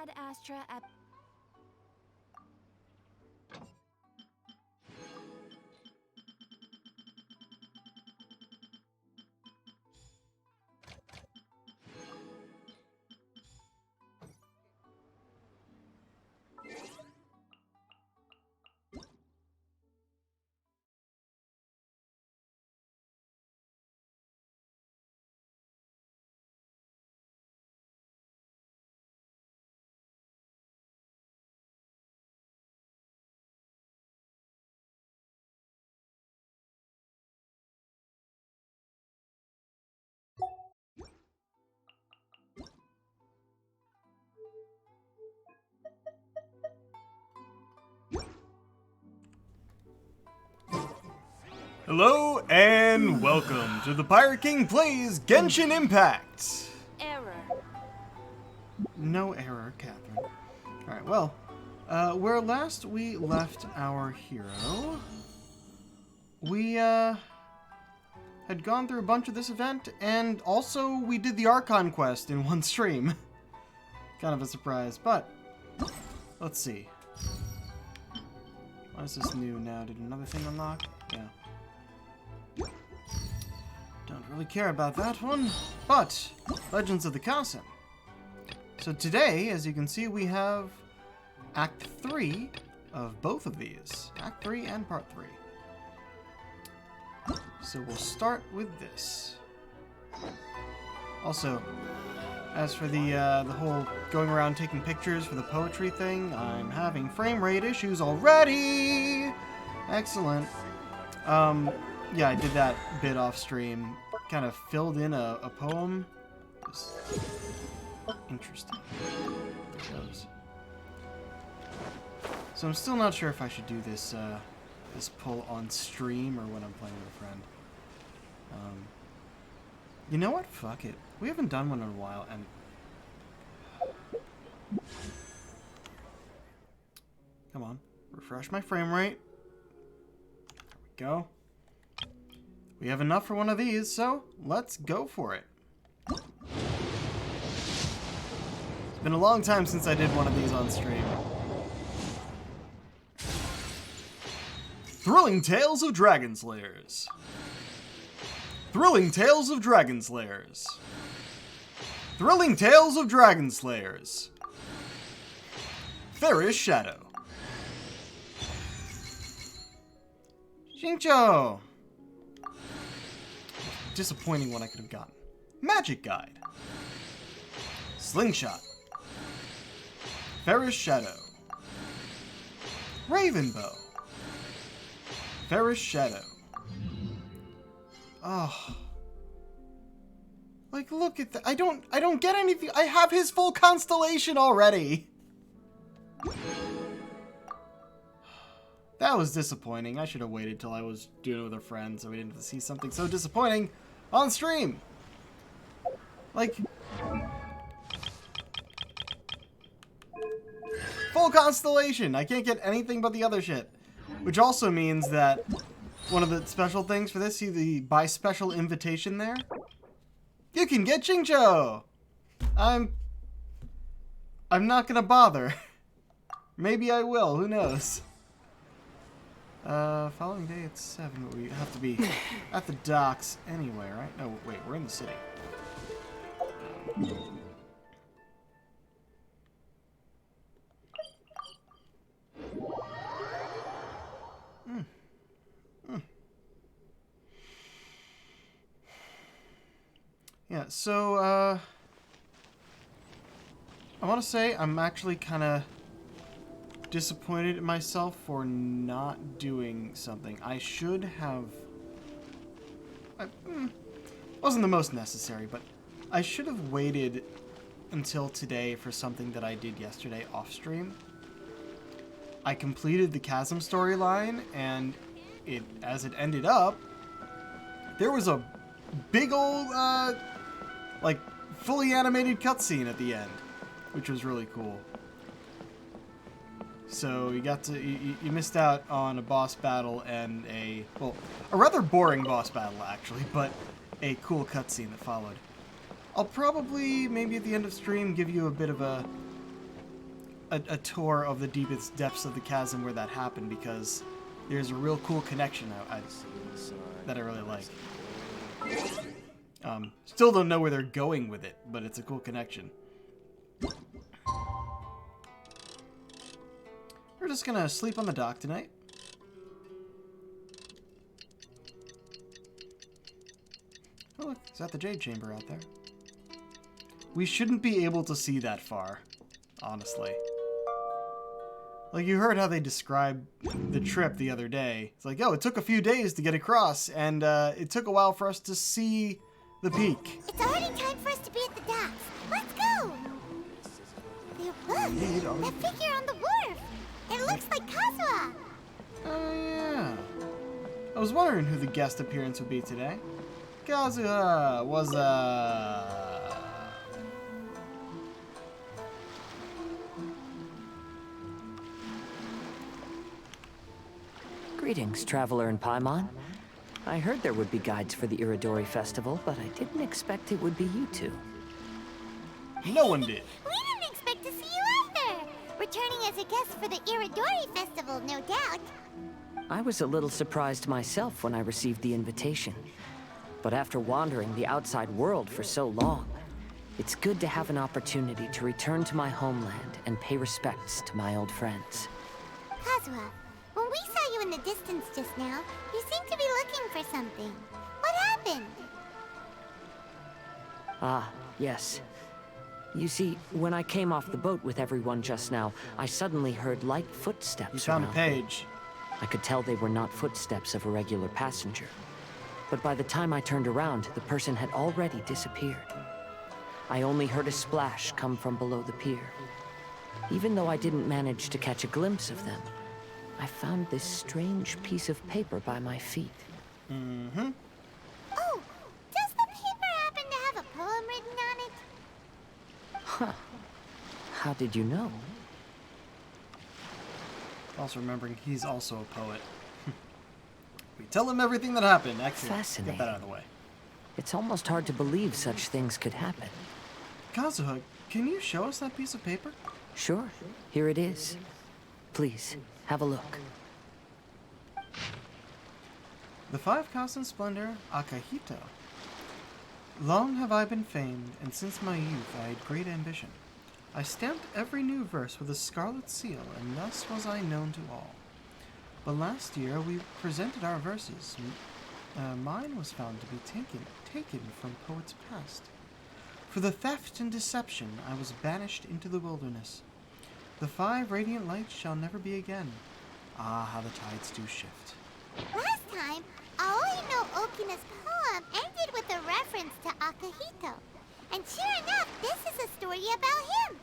Ad Astra Ep. Hello and welcome to the Pirate King Plays Genshin Impact! Error. No error, Catherine. Alright, well, where last we left our hero, we, had gone through a bunch of this event, and also we did the Archon quest in one stream. Kind of a surprise, but, let's see. Why is this new now? Did another thing unlock? Yeah. Don't really care about that one, but Legends of the Castle. So today, as you can see, we have Act 3 of both of these. Act 3 and Part 3. So we'll start with this. Also, as for the whole going around taking pictures for the poetry thing, I'm having frame rate issues already! Excellent. Yeah, I did that bit off stream. Kind of filled in a poem. Just interesting. So I'm still not sure if I should do this this pull on stream or when I'm playing with a friend. You know what? Fuck it. We haven't done one in a while, and come on, refresh my frame rate. There we go. We have enough for one of these, so let's go for it. It's been a long time since I did one of these on stream. Thrilling Tales of Dragon Slayers. Thrilling Tales of Dragon Slayers. Thrilling Tales of Dragon Slayers. Fairish Shadow. Shincho! Disappointing one I could have gotten. Magic Guide. Slingshot. Fairish Shadow. Ravenbow. Fairish Shadow. Oh. Like, look at that. I don't get anything. I have his full constellation already. That was disappointing. I should have waited till I was doing it with a friend so we didn't have to see something so disappointing on stream. Like, full constellation. I can't get anything but the other shit. Which also means that one of the special things for this, see the by special invitation there? You can get Chincho! I'm not gonna bother. Maybe I will, who knows? Following day at 7, but we have to be at the docks anyway, right? No, wait, we're in the city. Yeah, so, I want to say I'm actually kind of disappointed in myself for not doing something. I should have... wasn't the most necessary, but I should have waited until today for something that I did yesterday off stream. I completed the Chasm storyline, and as it ended up, there was a big old, like, fully animated cutscene at the end, which was really cool. So you missed out on a boss battle and a rather boring boss battle actually, but a cool cutscene that followed. I'll probably, maybe at the end of stream, give you a bit of a a tour of the deepest depths of the chasm where that happened, because there's a real cool connection that I really like. Still don't know where they're going with it, but it's a cool connection. We're just gonna sleep on the dock tonight. Oh look, is that the Jade Chamber out there? We shouldn't be able to see that far, honestly. Like, you heard how they described the trip the other day. It's like, oh, it took a few days to get across, and it took a while for us to see the peak. It's already time for us to be at the docks. Let's go! Look, that figure on the wharf. It looks like Kazuha. Oh, yeah. I was wondering who the guest appearance would be today. Kazuha was, Greetings, traveler in Paimon. I heard there would be guides for the Iridori Festival, but I didn't expect it would be you two. No one did. We didn't expect to see you either. Returning as a guest for the Iridori Festival, no doubt. I was a little surprised myself when I received the invitation. But after wandering the outside world for so long, it's good to have an opportunity to return to my homeland and pay respects to my old friends. Kazuha, when we saw you in the distance just now, you seemed to be looking for something. What happened? Ah, yes. You see, when I came off the boat with everyone just now, I suddenly heard light footsteps You found a around. page. I could tell they were not footsteps of a regular passenger. But by the time I turned around, the person had already disappeared. I only heard a splash come from below the pier. Even though I didn't manage to catch a glimpse of them, I found this strange piece of paper by my feet. Mm-hmm. Oh, does the paper happen to have a poem written on it? Huh. How did you know? Also remembering he's also a poet. We tell him everything that happened. Actually, Fascinating. get that out of the way. It's almost hard to believe such things could happen. Kazuha, can you show us that piece of paper? Sure, here it is. Please, have a look. The 5 Constant Splendor, Akahito. Long have I been famed, and since my youth I had great ambition. I stamped every new verse with a scarlet seal, and thus was I known to all. But last year we presented our verses. Mine was found to be taken from poets past. For the theft and deception I was banished into the wilderness. The 5 radiant lights shall never be again. Ah, how the tides do shift. Last time, Aoi no Okina's poem ended with a reference to Akahito. And sure enough, this is a story about him.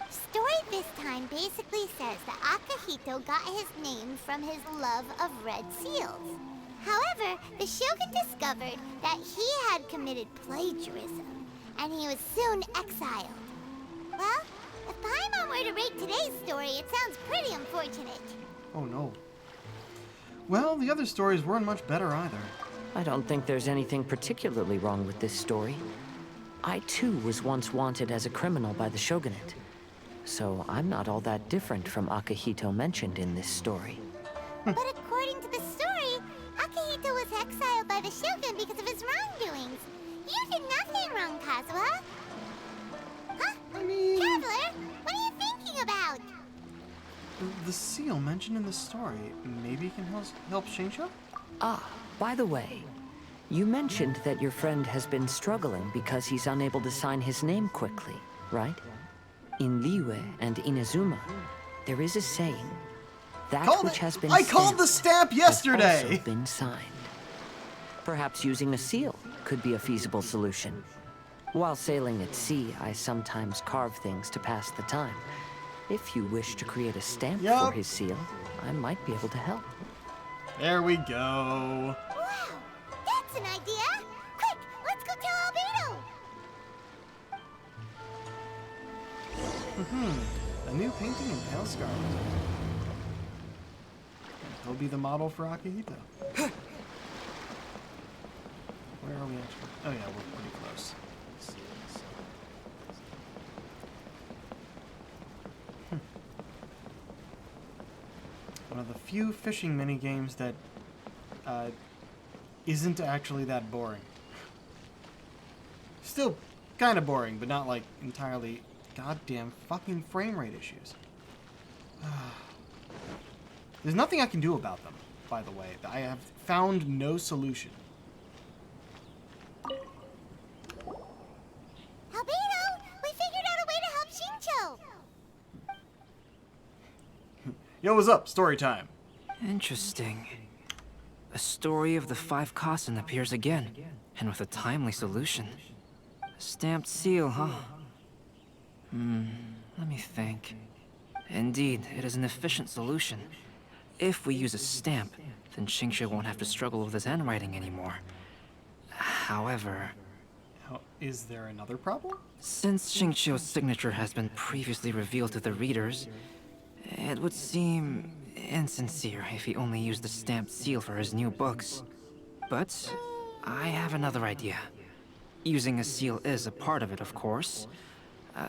Story this time basically says that Akahito got his name from his love of red seals. However, the shogun discovered that he had committed plagiarism, and he was soon exiled. Well, if Paimon were to rate today's story, it sounds pretty unfortunate. Oh no. Well, the other stories weren't much better either. I don't think there's anything particularly wrong with this story. I too was once wanted as a criminal by the shogunate. So I'm not all that different from Akahito mentioned in this story. But according to the story, Akahito was exiled by the shogun because of his wrongdoings. You did nothing wrong, Kazuha. Huh? I mean... Traveler, what are you thinking about? The seal mentioned in the story, maybe it can help Shinsho? Ah, by the way, you mentioned that your friend has been struggling because he's unable to sign his name quickly, right? In Liyue and Inazuma, there is a saying, that which has been I called the stamp yesterday! has also been signed. Perhaps using a seal could be a feasible solution. While sailing at sea, I sometimes carve things to pass the time. If you wish to create a stamp for his seal, I might be able to help. There we go. Wow, that's an idea! Quick, let's go tell Albedo! A new painting in pale scarlet. He'll be the model for Akahito. Where are we actually? Oh yeah, we're pretty close. One of the few fishing minigames that isn't actually that boring. Still kind of boring, but not like entirely goddamn fucking frame rate issues. There's nothing I can do about them, by the way. I have found no solution. Albedo, we figured out a way to help Shincho. Yo, what's up? Story time. Interesting. A story of the 5 Kasen appears again, and with a timely solution. A stamped seal, huh? Let me think. Indeed, it is an efficient solution. If we use a stamp, then Xingqiu won't have to struggle with his handwriting anymore. However, Is there another problem? since Xingqiu's signature has been previously revealed to the readers, it would seem insincere if he only used the stamped seal for his new books. But I have another idea. Using a seal is a part of it, of course.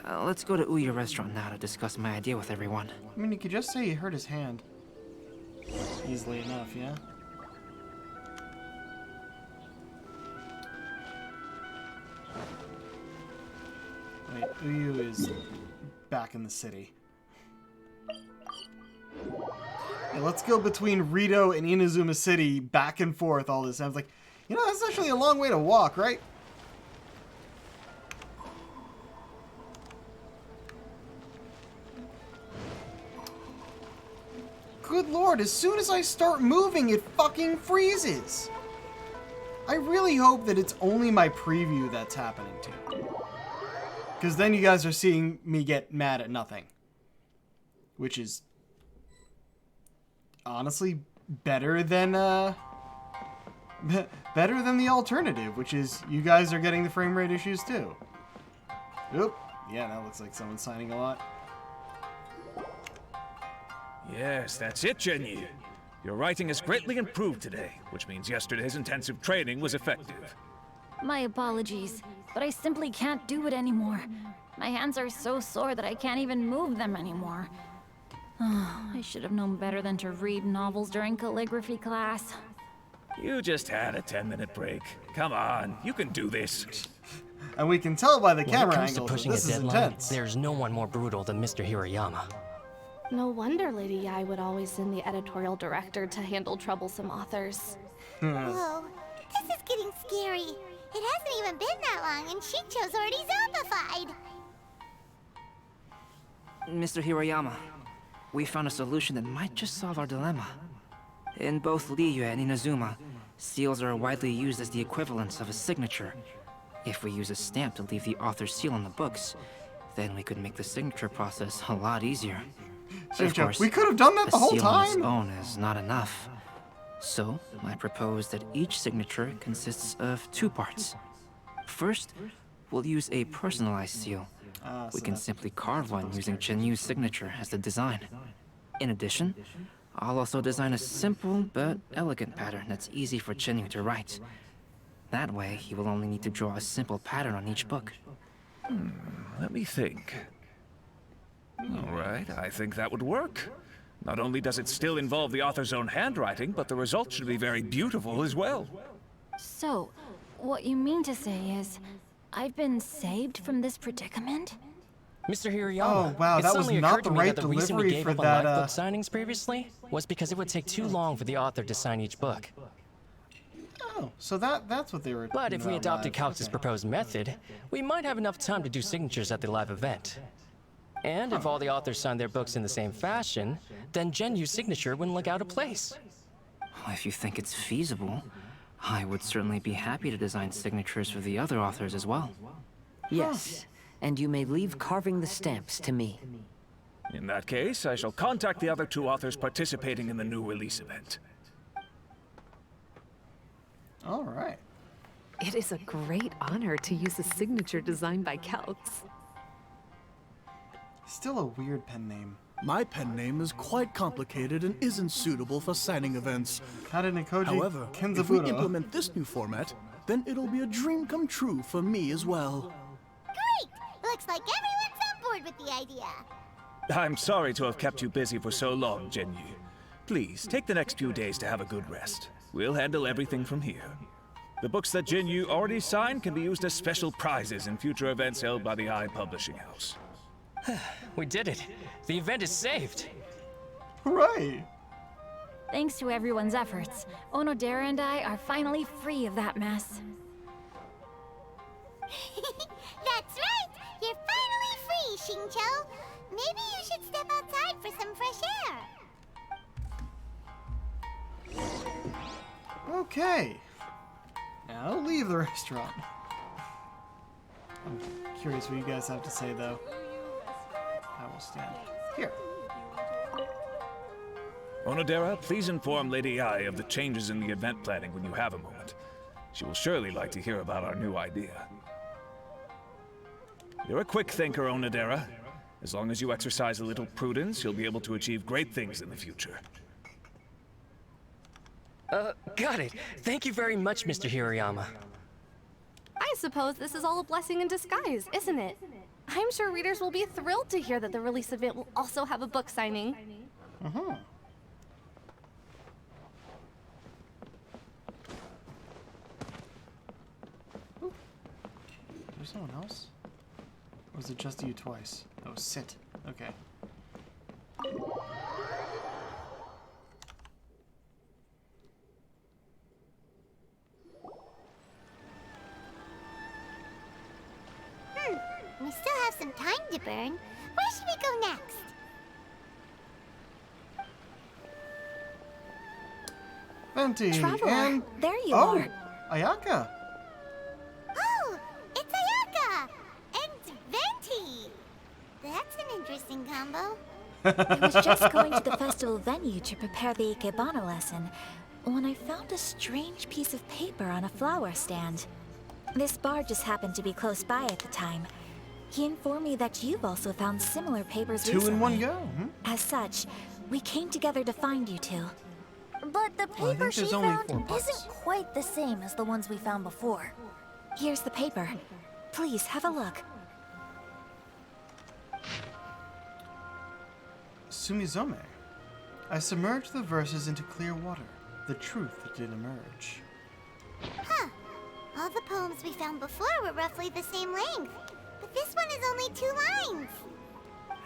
Let's go to Ouya restaurant now to discuss my idea with everyone. I mean, you could just say he hurt his hand. Easily enough, yeah? Wait, Uyu is back in the city. Yeah, let's go between Rito and Inazuma City back and forth all this time. I was like, you know, that's actually a long way to walk, right? Good lord, as soon as I start moving, it fucking freezes. I really hope that it's only my preview that's happening to. Because then you guys are seeing me get mad at nothing. Which is honestly better than better than the alternative, which is you guys are getting the frame rate issues too. Oop. Yeah, that looks like someone's signing a lot. Yes, that's it, Genyi. Your writing has greatly improved today, which means yesterday's intensive training was effective. My apologies, but I simply can't do it anymore. My hands are so sore that I can't even move them anymore. I should have known better than to read novels during calligraphy class. You just had a 10-minute break. Come on, you can do this. And we can tell by the When it camera comes to angles that pushing a this is deadline, intense. there's no one more brutal than Mr. Hirayama. No wonder Lady Yai would always send the editorial director to handle troublesome authors. Whoa, this is getting scary. It hasn't even been that long and Shincho's already zombified. Mr. Hirayama, we found a solution that might just solve our dilemma. In both Liyue and Inazuma, seals are widely used as the equivalents of a signature. If we use a stamp to leave the author's seal on the books, then we could make the signature process a lot easier. Of course, we could have done that the whole a seal on its time. own is not enough. So, I propose that each signature consists of 2 parts. First, we'll use a personalized seal. We can simply carve one using Chenyu's signature as the design. In addition, I'll also design a simple but elegant pattern that's easy for Chenyu to write. That way, he will only need to draw a simple pattern on each book. Let me think. All right, I think that would work. Not only does it still involve the author's own handwriting, but the result should be very beautiful as well. So, what you mean to say is, I've been saved from this predicament? Mr. Hirayama, Oh, wow, it that was suddenly not occurred the to me right that the reason we delivery gave for up on that, live book signings previously was because it would take too long for the author to sign each book. Oh, so that's what they were. But if we about adopted live. Calx's Okay. proposed method, we might have enough time to do signatures at the live event. And if all the authors signed their books in the same fashion, then Genyu's signature wouldn't look out of place. If you think it's feasible, I would certainly be happy to design signatures for the other authors as well. Yes, and you may leave carving the stamps to me. In that case, I shall contact the other 2 authors participating in the new release event. All right. It is a great honor to use a signature designed by Calx. Still a weird pen name. My pen name is quite complicated and isn't suitable for signing events. Kadenikoji However, if we Kenzaburo. implement this new format, then it'll be a dream come true for me as well. Great! Looks like everyone's on board with the idea. I'm sorry to have kept you busy for so long, Genyi. Please, take the next few days to have a good rest. We'll handle everything from here. The books that Jinyu already signed can be used as special prizes in future events held by the Eye Publishing House. We did it. The event is saved. Hooray! Thanks to everyone's efforts, Onodera and I are finally free of that mess. That's right! You're finally free, Xingqiu! Maybe you should step outside for some fresh air. Okay. Now I'll leave the restaurant. I'm curious what you guys have to say, though. I will stand here. Onodera, please inform Lady Ai of the changes in the event planning when you have a moment. She will surely like to hear about our new idea. You're a quick thinker, Onodera. As long as you exercise a little prudence, you'll be able to achieve great things in the future. Got it. Thank you very much, Mr. Hirayama. I suppose this is all a blessing in disguise, isn't it? I'm sure readers will be thrilled to hear that the release event will also have a book signing. Uh-huh. There's someone else? Or was it just you twice? Oh, sit. Okay. We still have some time to burn. Where should we go next? Venti, Traveler, and... there you oh, are. Ayaka! Oh, it's Ayaka! And Venti! That's an interesting combo. I was just going to the festival venue to prepare the Ikebana lesson when I found a strange piece of paper on a flower stand. This bar just happened to be close by at the time. He informed me that you've also found similar papers recently. 2 in 1 go. Hmm? As such, we came together to find you two. But the Well, I paper think she there's only found 4 parts. isn't quite the same as the ones we found before. Here's the paper. Please, have a look. Sumizome. I submerged the verses into clear water. The truth did emerge. Huh. All the poems we found before were roughly the same length. But this one is only 2 lines.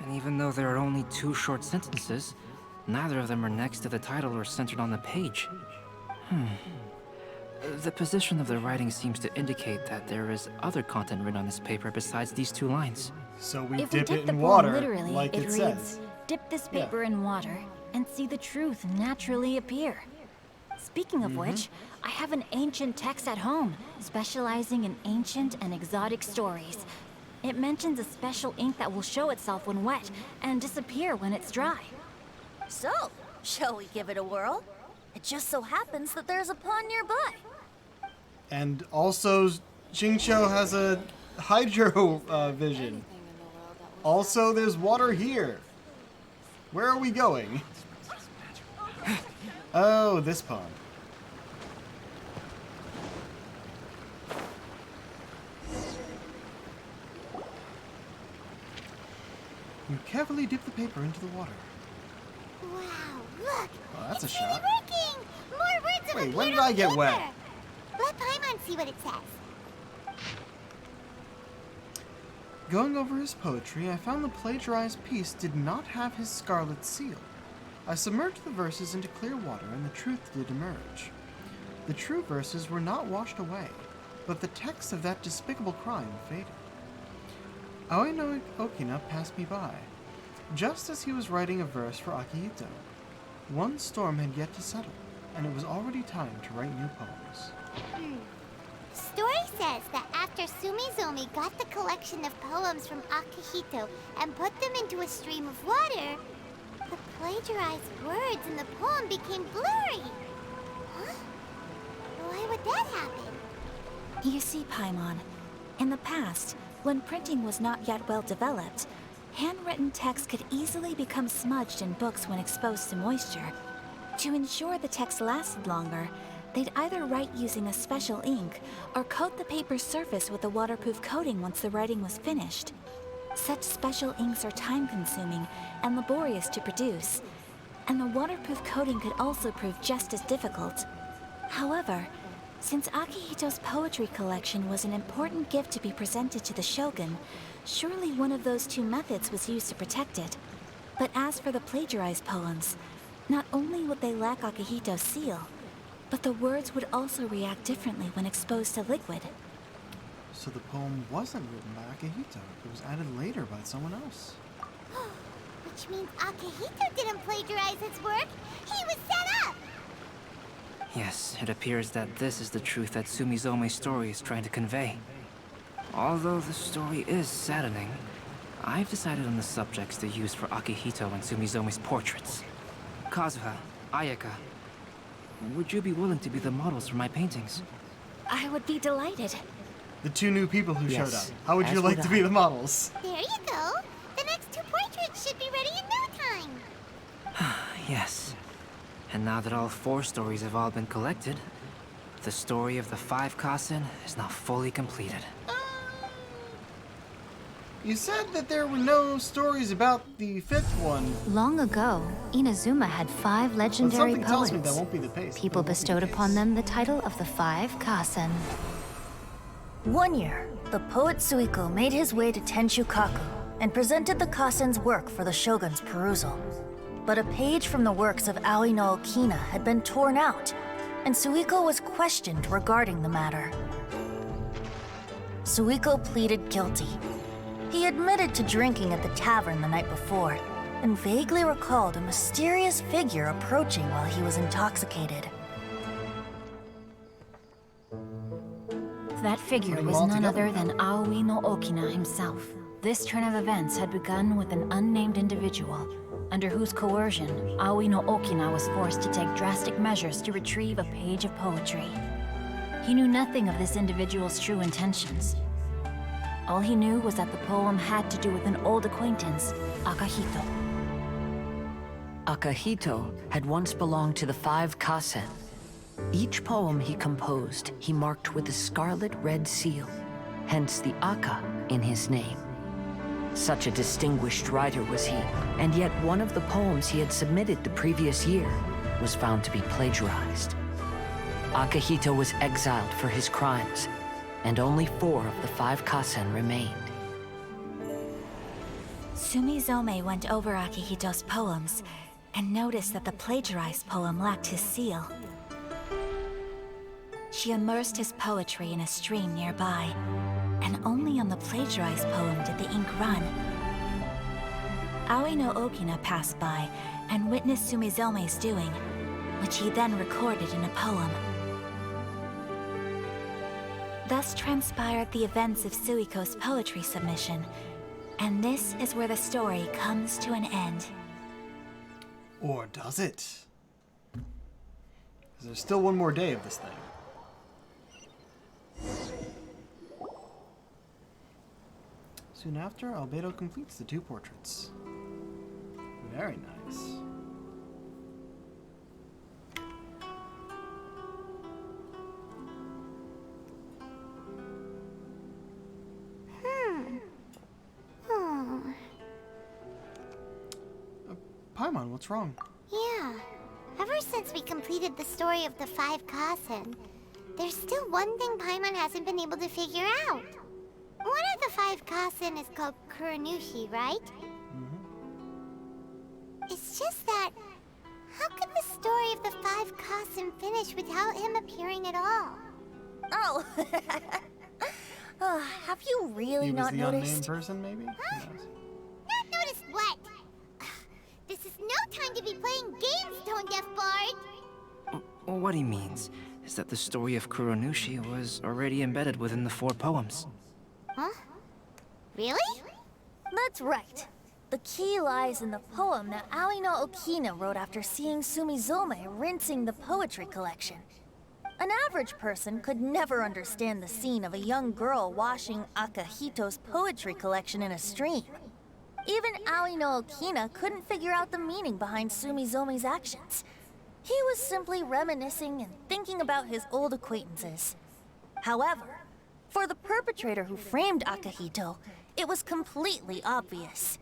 And even though there are only 2 short sentences, neither of them are next to the title or centered on the page. The position of the writing seems to indicate that there is other content written on this paper besides these 2 lines. So we If we dip take it the in poem water, literally, like it it reads, says. "Dip this Yeah. paper in water and see the truth naturally appear." Speaking of which, I have an ancient text at home, specializing in ancient and exotic stories. It mentions a special ink that will show itself when wet and disappear when it's dry. So, shall we give it a whirl? It just so happens that there's a pond nearby. And also, Xingqiu has a hydro vision. Also, there's water here. Where are we going? Oh, this pond. You carefully dip the paper into the water. Wow, look! Oh, that's a it's shot. really working! More words have Wait, appeared when did on I the get paper. wet? Let Paimon see what it says. Going over his poetry, I found the plagiarized piece did not have his scarlet seal. I submerged the verses into clear water, and the truth did emerge. The true verses were not washed away, but the text of that despicable crime faded. Aoi no Okina passed me by, just as he was writing a verse for Akihito. One storm had yet to settle, and it was already time to write new poems. Story says that after Sumizomi got the collection of poems from Akihito and put them into a stream of water, the plagiarized words in the poem became blurry. Huh? Why would that happen? You see, Paimon, in the past, when printing was not yet well developed, handwritten text could easily become smudged in books when exposed to moisture. To ensure the text lasted longer, they'd either write using a special ink or coat the paper's surface with a waterproof coating once the writing was finished. Such special inks are time-consuming and laborious to produce, and the waterproof coating could also prove just as difficult. However, since Akihito's poetry collection was an important gift to be presented to the Shogun, surely one of those two methods was used to protect it. But as for the plagiarized poems, not only would they lack Akihito's seal, but the words would also react differently when exposed to liquid. So the poem wasn't written by Akihito. It was added later by someone else. Which means Akihito didn't plagiarize his work. He was set up! Yes, it appears that this is the truth that Sumizome's story is trying to convey. Although the story is saddening, I've decided on the subjects to use for Akihito and Sumizome's portraits. Kazuha, Ayaka, would you be willing to be the models for my paintings? I would be delighted. The two new people who showed up. Yes, How would you as like would to I. be the models? There you go. The next 2 portraits should be ready in no time. Yes. And now that all 4 stories have all been collected, the story of the 5 Kasen is now fully completed. You said that there were no stories about the 5th one. Long ago, Inazuma had 5 But legendary something tells me that poets. won't be the case. People bestowed upon them the title of the 5 Kasen. One year, the poet Suiko made his way to Tenshukaku and presented the Kasen's work for the shogun's perusal. But a page from the works of Aoi no Okina had been torn out, and Suiko was questioned regarding the matter. Suiko pleaded guilty. He admitted to drinking at the tavern the night before, and vaguely recalled a mysterious figure approaching while he was intoxicated. That figure Putting was them all none together. other than Aoi no Okina himself. This turn of events had begun with an unnamed individual, under whose coercion, Aoi no Okina was forced to take drastic measures to retrieve a page of poetry. He knew nothing of this individual's true intentions. All he knew was that the poem had to do with an old acquaintance, Akihito. Akihito had once belonged to the 5 Kasen. Each poem he composed, he marked with a scarlet red seal, hence the Aka in his name. Such a distinguished writer was he, and yet one of the poems he had submitted the previous year was found to be plagiarized. Akihito was exiled for his crimes, and only 4 of the 5 Kasen remained. Sumizome went over Akihito's poems and noticed that the plagiarized poem lacked his seal. She immersed his poetry in a stream nearby, and only on the plagiarized poem did the ink run. Aoi no Okina passed by and witnessed Sumizome's doing, which he then recorded in a poem. Thus transpired the events of Suiko's poetry submission, and this is where the story comes to an end. Or does it? 'Cause there's still one more day of this thing. Soon after, Albedo completes the 2 portraits. Very nice. Oh, Paimon, what's wrong? yeah. Ever since we completed the story of the 5 Kasen, there's still one thing Paimon hasn't been able to figure out. One of the 5 Kasen is called Kuranushi, right? It's just that, how could the story of the 5 Kasen finish without him appearing at all? Oh! Have you really He was not the unnamed noticed? person, maybe? Who knows? Not noticed what? This is no time to be playing games, Tone Deaf Bard! Well, what he means is that the story of Kuronushi was already embedded within the 4 poems. Huh? Really? That's right. The key lies in the poem that Aoi no Okina wrote after seeing Sumizome rinsing the poetry collection. An average person could never understand the scene of a young girl washing Akihito's poetry collection in a stream. Even Aoi no Okina couldn't figure out the meaning behind Sumizome's actions. He was simply reminiscing and thinking about his old acquaintances. However, for the perpetrator who framed Akihito, it was completely obvious.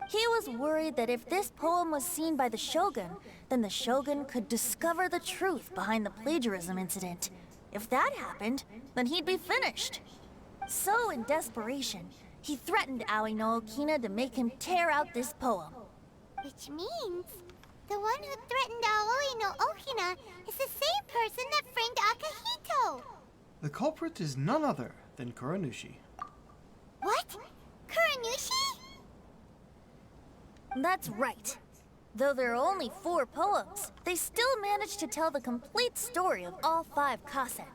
He was worried that if this poem was seen by the Shogun, then the Shogun could discover the truth behind the plagiarism incident. If that happened, then he'd be finished. So, in desperation, he threatened Aoi no Okina to make him tear out this poem. Which means the one who threatened Aoi no Okina is the same person that framed Akihito. The culprit is none other than Kuranushi. What? Kuranushi? That's right. Though there are only 4 poems, they still managed to tell the complete story of all 5 kasen.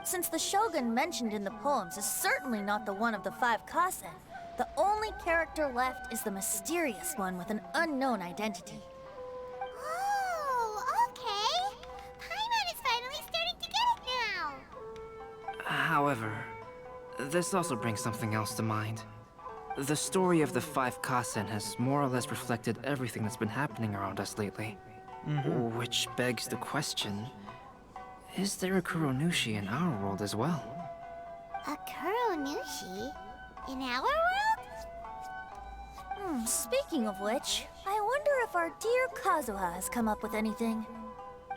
Since the Shogun mentioned in the poems is certainly not the one of the 5 kasen, the only character left is the mysterious one with an unknown identity. Oh, okay. Paimon is finally starting to get it now. However, this also brings something else to mind. The story of the 5 kasen has more or less reflected everything that's been happening around us lately. Which begs the question, is there a Kuronushi in our world as well? A Kuronushi? In our world? Speaking of which, I wonder if our dear Kazuha has come up with anything.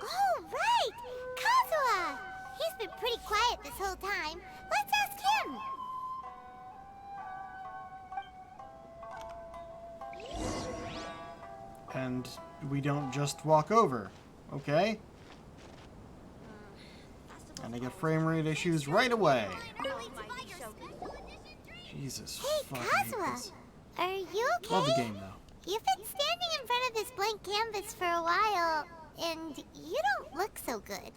Oh, right! Kazuha! He's been pretty quiet this whole time. Let's ask him! And we don't just walk over, okay? And I get frame rate issues right away. Jesus. Hey, Kazuha! Are you okay? Love the game, though. You've been standing in front of this blank canvas for a while, and you don't look so good.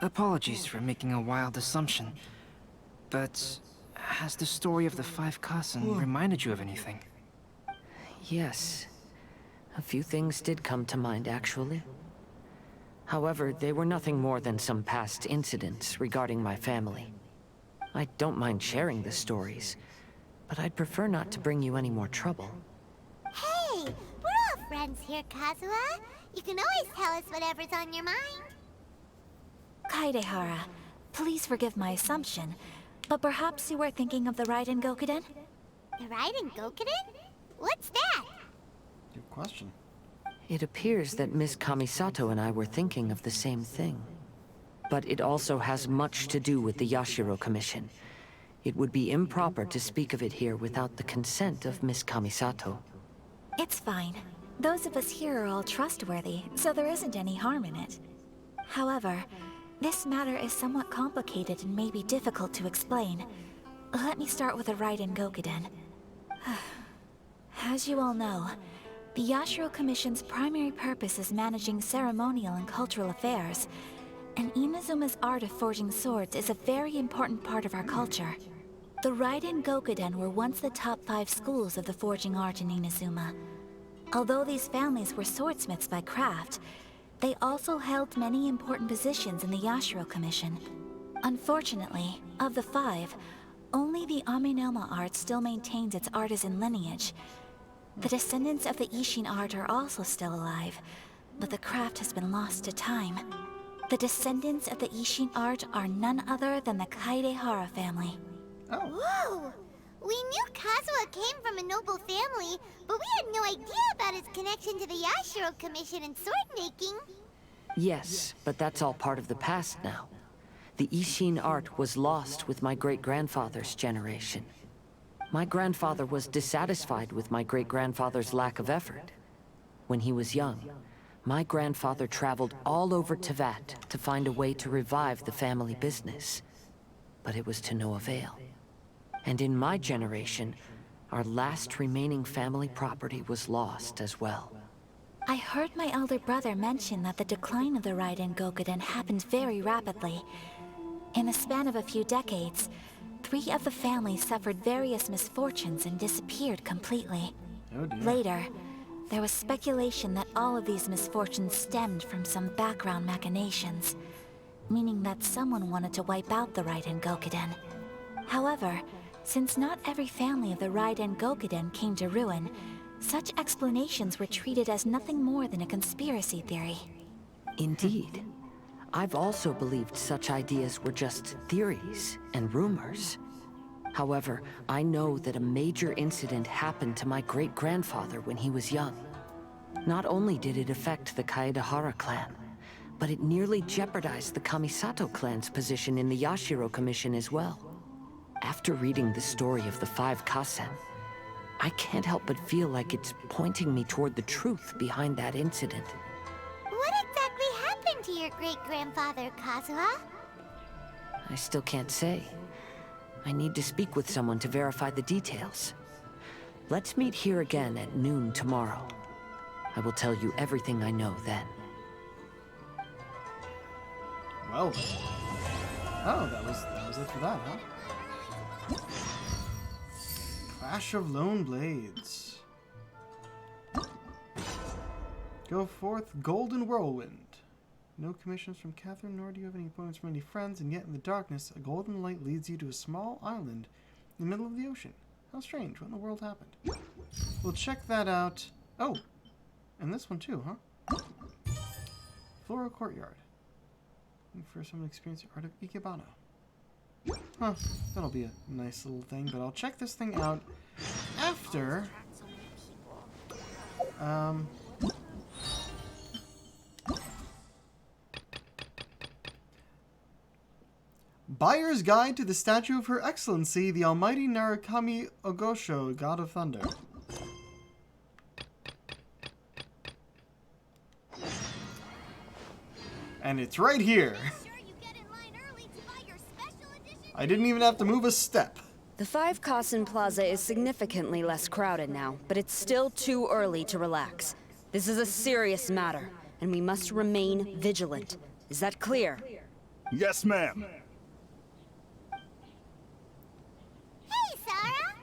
Apologies for making a wild assumption, but has the story of the 5 kasen reminded you of anything? Yes. A few things did come to mind, actually. However, they were nothing more than some past incidents regarding my family. I don't mind sharing the stories, but I'd prefer not to bring you any more trouble. Hey, we're all friends here, Kazuha. You can always tell us whatever's on your mind. Kaidehara, please forgive my assumption, but perhaps you were thinking of the Raiden Gokuden? The Raiden Gokuden? What's that? Good question. It appears that Miss Kamisato and I were thinking of the same thing. But it also has much to do with the Yashiro Commission. It would be improper to speak of it here without the consent of Miss Kamisato. It's fine. Those of us here are all trustworthy, so there isn't any harm in it. However, this matter is somewhat complicated and may be difficult to explain. Let me start with the Raiden Gokuden. As you all know, the Yashiro Commission's primary purpose is managing ceremonial and cultural affairs, and Inazuma's art of forging swords is a very important part of our culture. The Raiden Gokuden were once the top 5 schools of the forging art in Inazuma. Although these families were swordsmiths by craft, they also held many important positions in the Yashiro Commission. Unfortunately, of the 5, only the Aminoma art still maintains its artisan lineage. The descendants of the Ishin art are also still alive, but the craft has been lost to time. The descendants of the Ishin art are none other than the Kaidehara family. Whoa! We knew Kazuha came from a noble family, but we had no idea about his connection to the Yashiro Commission and sword making. Yes, but that's all part of the past now. The Ishin art was lost with my great-grandfather's generation. My grandfather was dissatisfied with my great-grandfather's lack of effort. When he was young, my grandfather traveled all over Tevat to find a way to revive the family business. But it was to no avail. And in my generation, our last remaining family property was lost as well. I heard my elder brother mention that the decline of the Raiden Gokuden happened very rapidly. In the span of a few decades, 3 of the families suffered various misfortunes and disappeared completely. Oh dear. Later, there was speculation that all of these misfortunes stemmed from some background machinations, meaning that someone wanted to wipe out the Raiden Gokuden. However, since not every family of the Raiden Gokuden came to ruin, such explanations were treated as nothing more than a conspiracy theory. Indeed. I've also believed such ideas were just theories and rumors. However, I know that a major incident happened to my great-grandfather when he was young. Not only did it affect the Kaedahara clan, but it nearly jeopardized the Kamisato clan's position in the Yashiro Commission as well. After reading the story of the 5 Kasen, I can't help but feel like it's pointing me toward the truth behind that incident. What exactly happened to your great-grandfather, Kazuha? I still can't say. I need to speak with someone to verify the details. Let's meet here again at noon tomorrow. I will tell you everything I know then. Well then. Oh, that was it for that, huh? Clash of Lone Blades. Go forth, Golden Whirlwind. No commissions from Catherine, nor do you have any appointments from any friends, and yet in the darkness, a golden light leads you to a small island in the middle of the ocean. How strange. What in the world happened? We'll check that out. Oh, and this one too, huh? Floral Courtyard. Looking for someone to experience the art of Ikebana. Huh, that'll be a nice little thing, but I'll check this thing out after... Buyer's Guide to the Statue of Her Excellency, the Almighty Narukami Ogosho, God of Thunder. And it's right here. I didn't even have to move a step. The 5 Kasen Plaza is significantly less crowded now, but it's still too early to relax. This is a serious matter, and we must remain vigilant. Is that clear? Yes, ma'am. Hey, Sarah!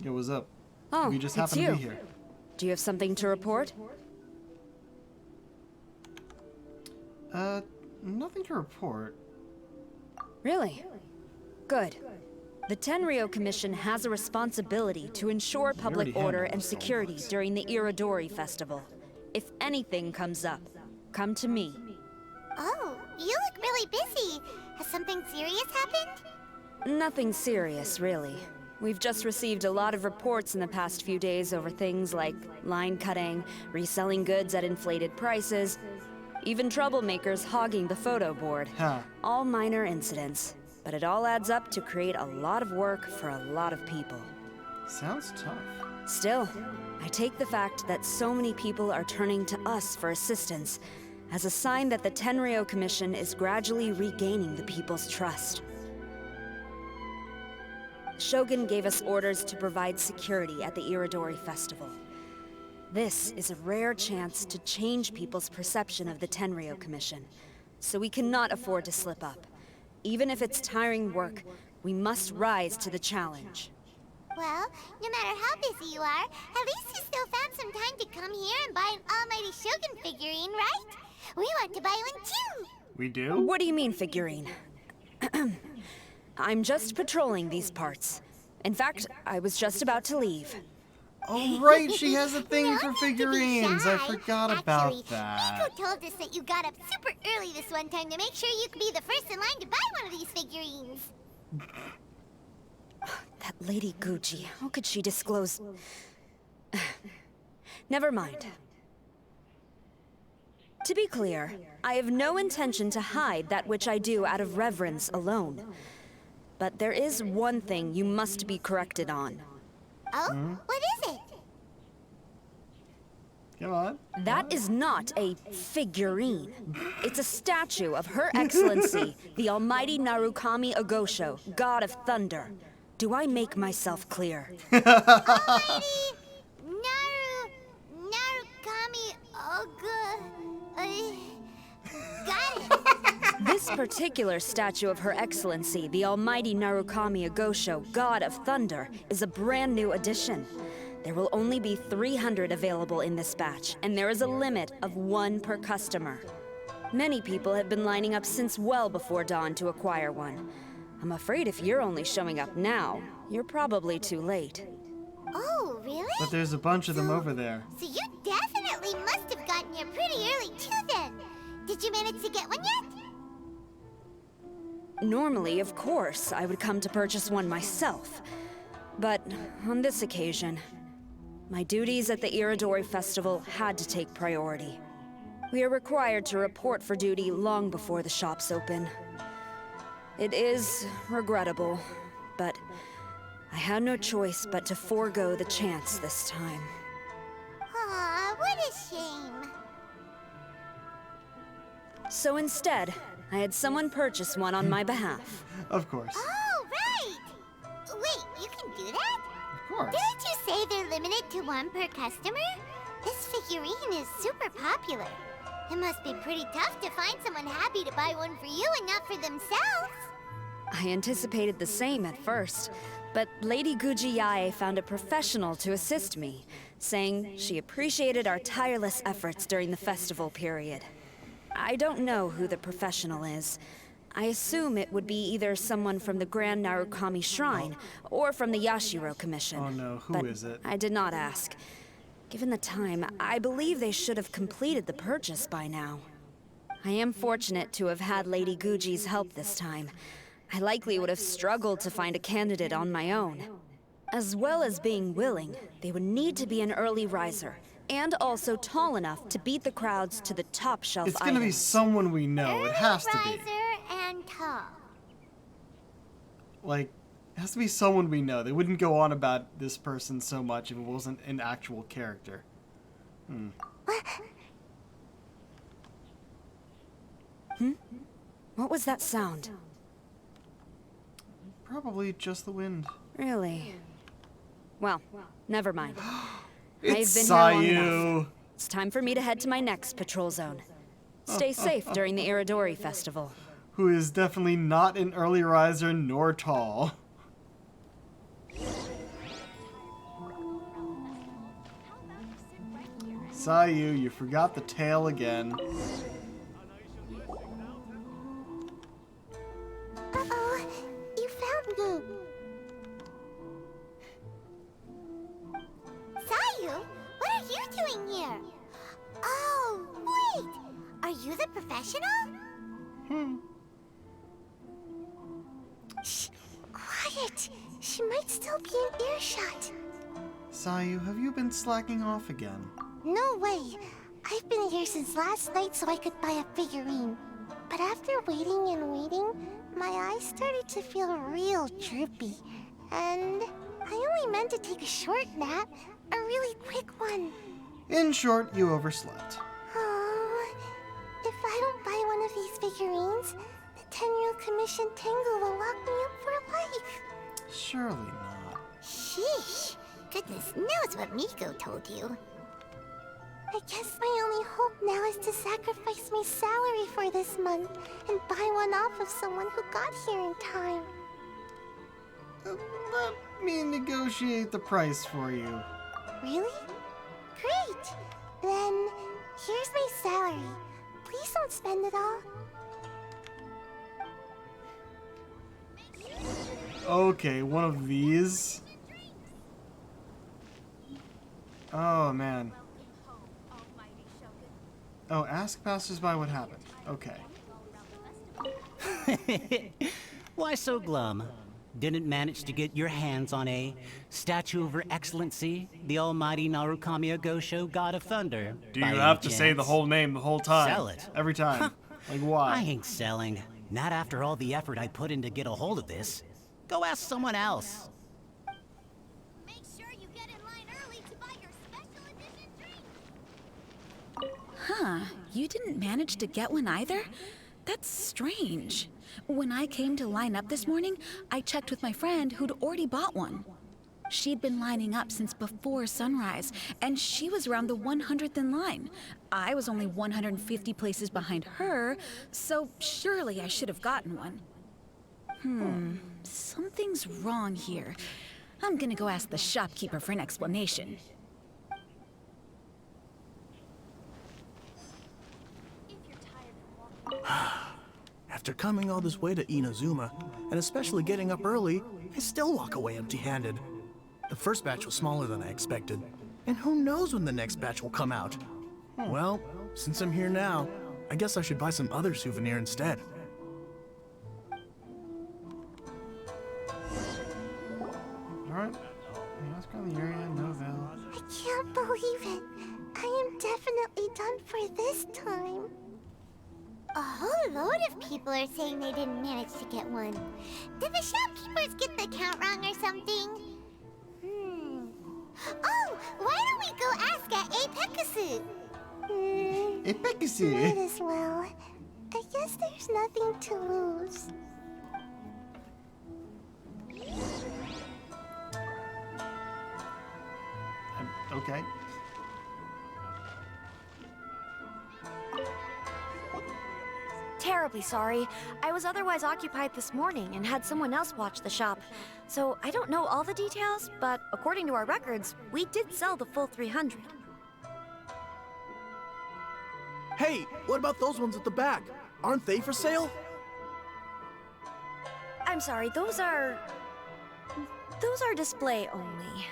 Yo, what's up? Oh, we just it's happened you. to be here. Do you have something to report? Nothing to report. Really? Good. The Tenryou Commission has a responsibility to ensure public order and security during the Irodori Festival. If anything comes up, come to me. Oh, you look really busy. Has something serious happened? Nothing serious, really. We've just received a lot of reports in the past few days over things like line cutting, reselling goods at inflated prices, even troublemakers hogging the photo board. Huh. All minor incidents, but it all adds up to create a lot of work for a lot of people. Sounds tough. Still, I take the fact that so many people are turning to us for assistance as a sign that the Tenryou Commission is gradually regaining the people's trust. Shogun gave us orders to provide security at the Irodori Festival. This is a rare chance to change people's perception of the Tenryou Commission, so we cannot afford to slip up. Even if it's tiring work, we must rise to the challenge. Well, no matter how busy you are, at least you still found some time to come here and buy an Almighty Shogun figurine, right? We want to buy one too! We do? What do you mean, figurine? I'm just patrolling these parts. In fact, I was just about to leave. Oh, right, she has a thing for figurines. I forgot about Actually, that. Nico told us that you got up super early this one time to make sure you could be the first in line to buy one of these figurines. That Lady Gucci, how could she disclose... Never mind. To be clear, I have no intention to hide that which I do out of reverence alone. But there is one thing you must be corrected on. Oh? What is it? Come on. That is not a figurine. It's a statue of Her Excellency, the Almighty Narukami Ogosho, God of Thunder. Do I make myself clear? Almighty Narukami got it. This particular statue of Her Excellency, the Almighty Narukami Ogosho, God of Thunder, is a brand new addition. There will only be 300 available in this batch, and there is a limit of 1 per customer. Many people have been lining up since well before dawn to acquire one. I'm afraid if you're only showing up now, you're probably too late. Oh, really? But there's a bunch of them over there. So you definitely must have gotten here pretty early too then. Did you manage to get one yet? Normally, of course, I would come to purchase one myself. But on this occasion, my duties at the Iridori Festival had to take priority. We are required to report for duty long before the shops open. It is regrettable, but I had no choice but to forego the chance this time. Aw, what a shame. So instead, I had someone purchase one on my behalf. Of course. Oh, right! Wait, you can do that? Of course. Didn't you say they're limited to one per customer? This figurine is super popular. It must be pretty tough to find someone happy to buy one for you and not for themselves. I anticipated the same at first, but Lady Gujiyae found a professional to assist me, saying she appreciated our tireless efforts during the festival period. I don't know who the professional is. I assume it would be either someone from the Grand Narukami Shrine or from the Yashiro Commission. Oh no, who is it? I did not ask. Given the time, I believe they should have completed the purchase by now. I am fortunate to have had Lady Guji's help this time. I likely would have struggled to find a candidate on my own. As well as being willing, they would need to be an early riser, and also tall enough to beat the crowds to the top shelf It's gonna be someone we know. It has to be. Riser and tall. Like, it has to be someone we know. They wouldn't go on about this person so much if it wasn't an actual character. What was that sound? Probably just the wind. Really? Well, never mind. It's I've been here long Sayu. enough. It's time for me to head to my next patrol zone. Stay safe during the Iridori Festival. Who is definitely not an early riser nor tall. Sayu, you forgot the tail again. Uh-oh, you found me. Sayu, what are you doing here? Oh, wait! Are you the professional? Shh, quiet. She might still be in earshot. Sayu, have you been slacking off again? No way. I've been here since last night so I could buy a figurine. But after waiting and waiting, my eyes started to feel real droopy. And I only meant to take a short nap, a really quick one. In short, you overslept. Oh, if I don't buy one of these figurines, the 10-year commission Tengu will lock me up for life. Surely not. Sheesh. Goodness knows what Miko told you. I guess my only hope now is to sacrifice my salary for this month and buy one off of someone who got here in time. Let me negotiate the price for you. Really? Great! Then, here's my salary. Please don't spend it all. Okay, one of these. Oh, man. Oh, ask passersby what happened. Okay. Why so glum? Didn't manage to get your hands on a statue of Her Excellency, the almighty Narukami Agosho, God of Thunder? Do you have to say the whole name the whole time? Sell it. Every time. Like, why? I ain't selling. Not after all the effort I put in to get a hold of this. Go ask someone else. Make sure you get in line early to buy your special edition drink. Huh, you didn't manage to get one either? That's strange. When I came to line up this morning, I checked with my friend who'd already bought one. She'd been lining up since before sunrise, and she was around the 100th in line. I was only 150 places behind her, so surely I should have gotten one. Something's wrong here. I'm gonna go ask the shopkeeper for an explanation. After coming all this way to Inazuma, and especially getting up early, I still walk away empty-handed. The first batch was smaller than I expected, and who knows when the next batch will come out. Well, since I'm here now, I guess I should buy some other souvenir instead. the area, Novelle. I can't believe it. I am definitely done for this time. A whole load of people are saying they didn't manage to get one. Did the shopkeepers get the count wrong or something? Oh, why don't we go ask at Apekasu? Apekasu? Might as well. I guess there's nothing to lose. Okay. Terribly sorry. I was otherwise occupied this morning and had someone else watch the shop. So I don't know all the details, but according to our records, we did sell the full 300. Hey, what about those ones at the back? Aren't they for sale? I'm sorry, those are display only.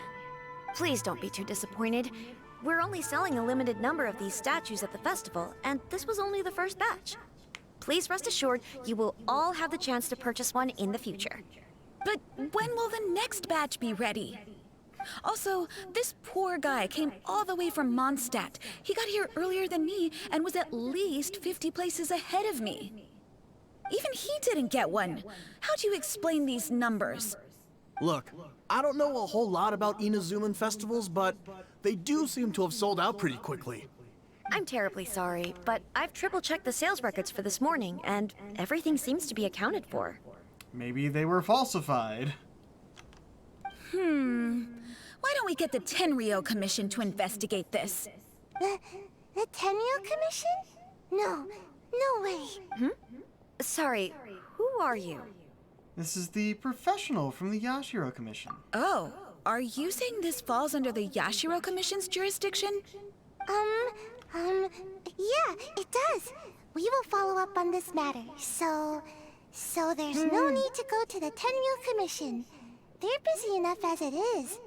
Please don't be too disappointed. We're only selling a limited number of these statues at the festival, and this was only the first batch. Please rest assured, you will all have the chance to purchase one in the future. But when will the next batch be ready? Also, this poor guy came all the way from Mondstadt. He got here earlier than me and was at least 50 places ahead of me. Even he didn't get one. How do you explain these numbers? Look, I don't know a whole lot about Inazuman festivals, but they do seem to have sold out pretty quickly. I'm terribly sorry, but I've triple-checked the sales records for this morning, and everything seems to be accounted for. Maybe they were falsified. Why don't we get the Tenryo Commission to investigate this? The Tenryo Commission? No way. Sorry, who are you? This is the professional from the Yashiro Commission. Oh, are you saying this falls under the Yashiro Commission's jurisdiction? Yeah, it does. We will follow up on this matter, so there's no need to go to the Tenryo Commission. They're busy enough as it is.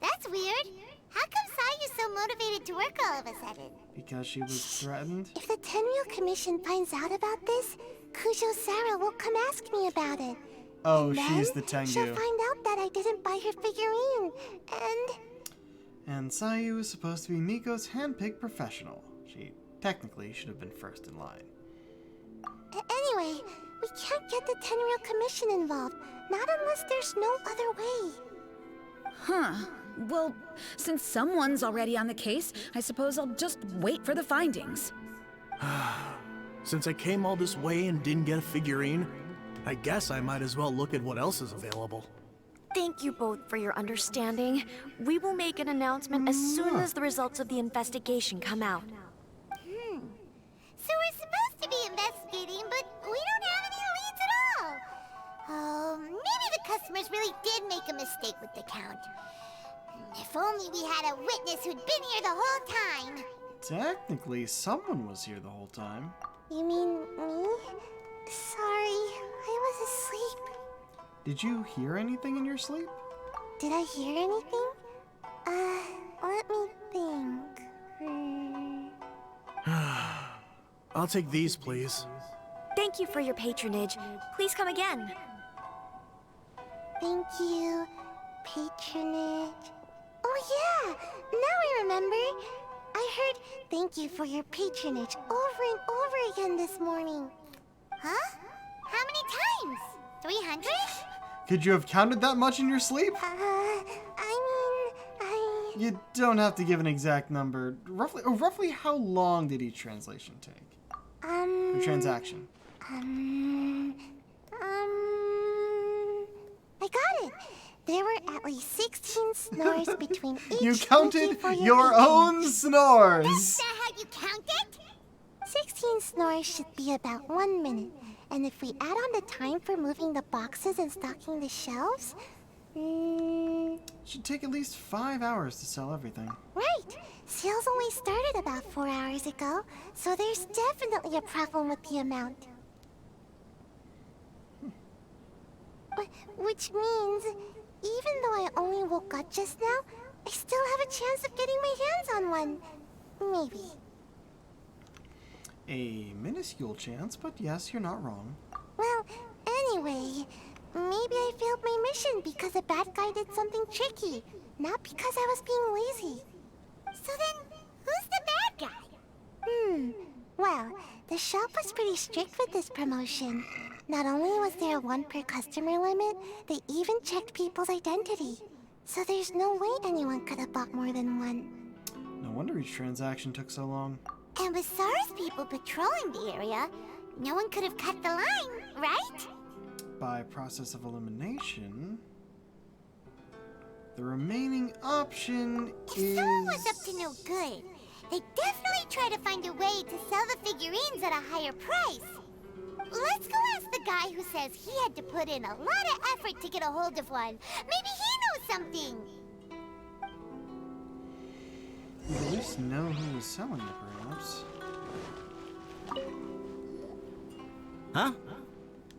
That's weird. How come Sayu's so motivated to work all of a sudden? Because she was threatened? If the Tenryo Commission finds out about this, Kujo Sarah will come ask me about it. Oh, And she's then the Tengu. she'll find out that I didn't buy her figurine, And Sayu is supposed to be Nico's handpicked professional. She technically should have been first in line. Anyway, we can't get the Tenryo Commission involved, not unless there's no other way. Huh. Well, since someone's already on the case, I suppose I'll just wait for the findings. Since I came all this way and didn't get a figurine, I guess I might as well look at what else is available. Thank you both for your understanding. We will make an announcement as soon as the results of the investigation come out. So we're supposed to be investigating, but we don't have any leads at all. Oh, maybe the customers really did make a mistake with the count. If only we had a witness who'd been here the whole time. Technically, someone was here the whole time. You mean me? Sorry, I was asleep. Did you hear anything in your sleep? Did I hear anything? Let me think. I'll take these, please. Thank you for your patronage. Please come again. Thank you. Patronage. Oh yeah, now I remember. I heard thank you for your patronage over and over again this morning. Huh? How many times? 300? Could you have counted that much in your sleep? You don't have to give an exact number. Roughly how long did each translation take? Or transaction? I got it. There were at least 16 snores between each. You counted your own snores. That's not how you count it. 16 snores should be about 1 minute. And if we add on the time for moving the boxes and stocking the shelves, should take at least 5 hours to sell everything. Right. Sales only started about 4 hours ago, so there's definitely a problem with the amount. Which means, even though I only woke up just now, I still have a chance of getting my hands on one. Maybe. A minuscule chance, but yes, you're not wrong. Well, anyway, maybe I failed my mission because a bad guy did something tricky, not because I was being lazy. So then, who's the bad guy? Well, the shop was pretty strict with this promotion. Not only was there a 1 per customer limit, they even checked people's identity. So there's no way anyone could have bought more than 1. No wonder each transaction took so long. And with SARS people patrolling the area, no one could have cut the line, right? By process of elimination, the remaining option If is... someone was up to no good, they'd definitely try to find a way to sell the figurines at a higher price. Let's go ask the guy who says he had to put in a lot of effort to get a hold of one. Maybe he knows something. You at least know who was selling it, perhaps. Huh?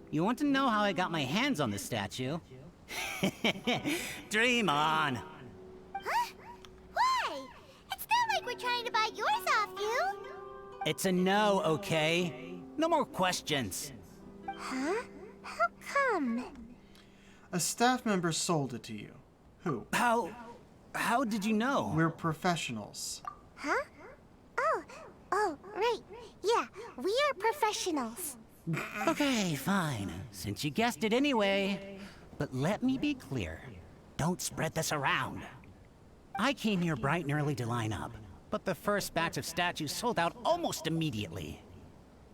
You want to know how I got my hands on the statue? Dream on! Huh? Why? It's not like we're trying to buy yours off you. It's a no, okay? No more questions. Huh? How come? A staff member sold it to you. Who? How did you know? We're professionals. Huh? Oh, right. Yeah, we are professionals. Okay, fine. Since you guessed it anyway. But let me be clear. Don't spread this around. I came here bright and early to line up, but the first batch of statues sold out almost immediately.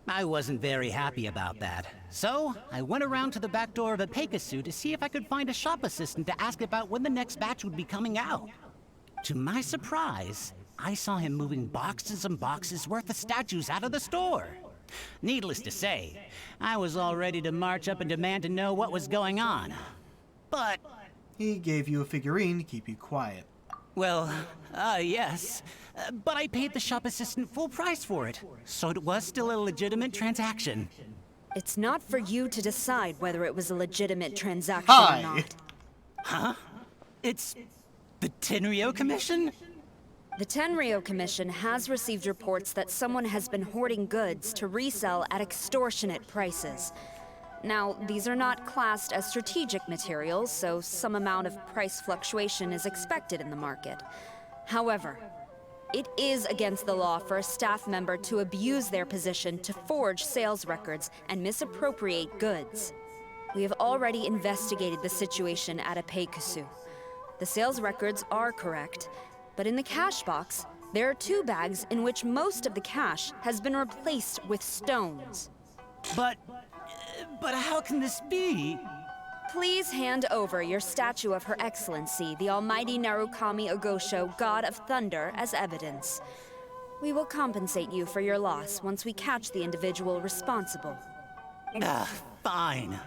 I wasn't very happy about that. So, I went around to the back door of a Pegasus to see if I could find a shop assistant to ask about when the next batch would be coming out. To my surprise, I saw him moving boxes and boxes worth of statues out of the store. Needless to say, I was all ready to march up and demand to know what was going on. But... he gave you a figurine to keep you quiet. Well, yes. But I paid the shop assistant full price for it, so it was still a legitimate transaction. It's not for you to decide whether it was a legitimate transaction or not. Huh? It's the Tenryo Commission? The Tenryo Commission has received reports that someone has been hoarding goods to resell at extortionate prices. Now, these are not classed as strategic materials, so some amount of price fluctuation is expected in the market. However, it is against the law for a staff member to abuse their position to forge sales records and misappropriate goods. We have already investigated the situation at Apeikusu. The sales records are correct, but in the cash box, there are 2 bags in which most of the cash has been replaced with stones. But how can this be? Please hand over your statue of Her Excellency, the Almighty Narukami Ogosho, God of Thunder, as evidence. We will compensate you for your loss once we catch the individual responsible. Fine.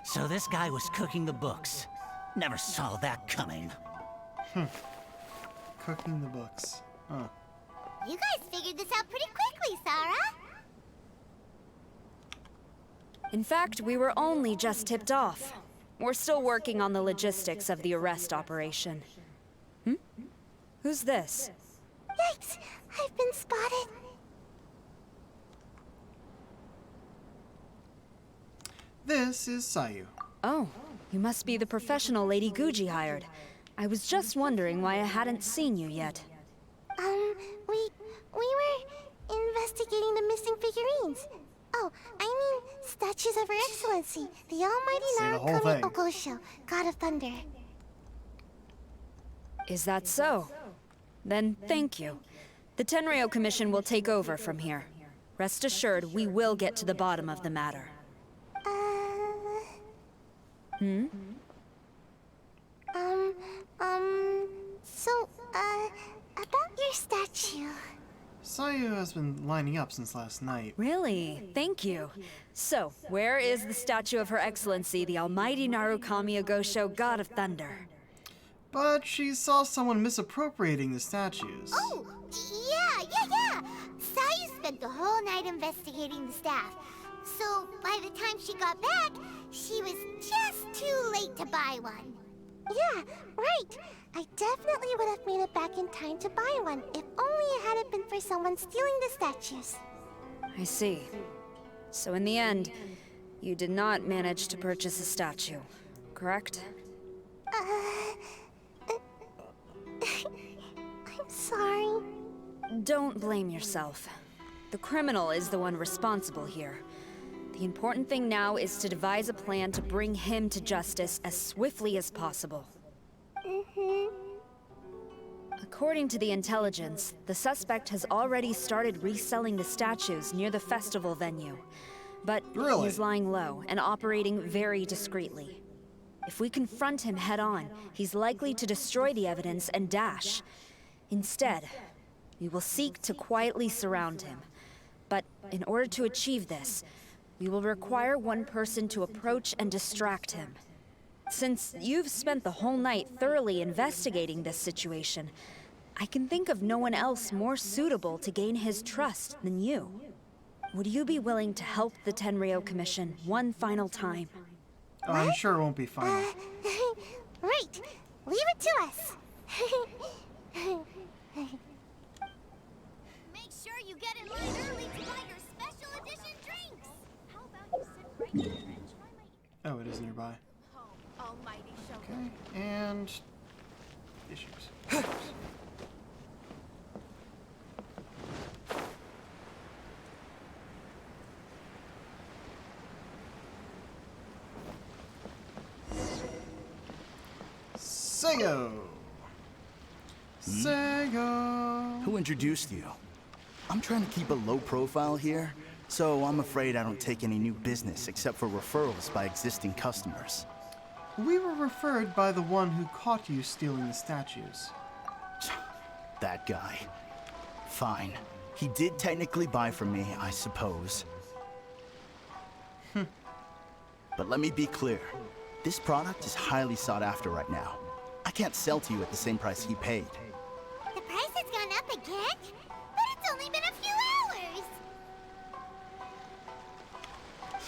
So this guy was cooking the books. Never saw that coming. Cooking the books. Huh. You guys figured this out pretty quickly, Sarah. In fact, we were only just tipped off. We're still working on the logistics of the arrest operation. Who's this? Yikes! I've been spotted. This is Sayu. Oh, you must be the professional Lady Guji hired. I was just wondering why I hadn't seen you yet. We were investigating the missing figurines. Oh, I mean, statues of Her Excellency, the Almighty Narukami Ogosho, God of Thunder. Is that so? Then thank you. The Tenryo Commission will take over from here. Rest assured, we will get to the bottom of the matter. About your statue. Sayu has been lining up since last night. Really? Thank you. So, where is the statue of Her Excellency, the Almighty Narukami Ogosho, God of Thunder? But she saw someone misappropriating the statues. Oh, yeah. Sayu spent the whole night investigating the staff. So, by the time she got back, she was just too late to buy one. Yeah, right. I definitely would have made it back in time to buy one, if only it hadn't been for someone stealing the statues. I see. So in the end, You did not manage to purchase a statue, correct? I'm sorry. Don't blame yourself. The criminal is the one responsible here. The important thing now is to devise a plan to bring him to justice as swiftly as possible. According to the intelligence, the suspect has already started reselling the statues near the festival venue. But Really? he's lying low and operating very discreetly. If we confront him head-on, he's likely to destroy the evidence and dash. Instead, we will seek to quietly surround him. But in order to achieve this, we will require one person to approach and distract him. Since you've spent the whole night thoroughly investigating this situation, I can think of no one else more suitable to gain his trust than you. Would you be willing to help the Tenryou Commission one final time? Oh, I'm sure it won't be final. Right. Leave it to us. Make sure you get in line early to buy your special edition drinks. How about you sit right here and try my... Oh, it is nearby. Almighty show. Okay, and issues. Sego! Sego! Who introduced you? I'm trying to keep a low profile here, so I'm afraid I don't take any new business except for referrals by existing customers. We were referred by the one who caught you stealing the statues. That guy. Fine. He did technically buy from me, I suppose. But let me be clear. This product is highly sought after right now. I can't sell to you at the same price he paid. The price has gone up again? But it's only been a few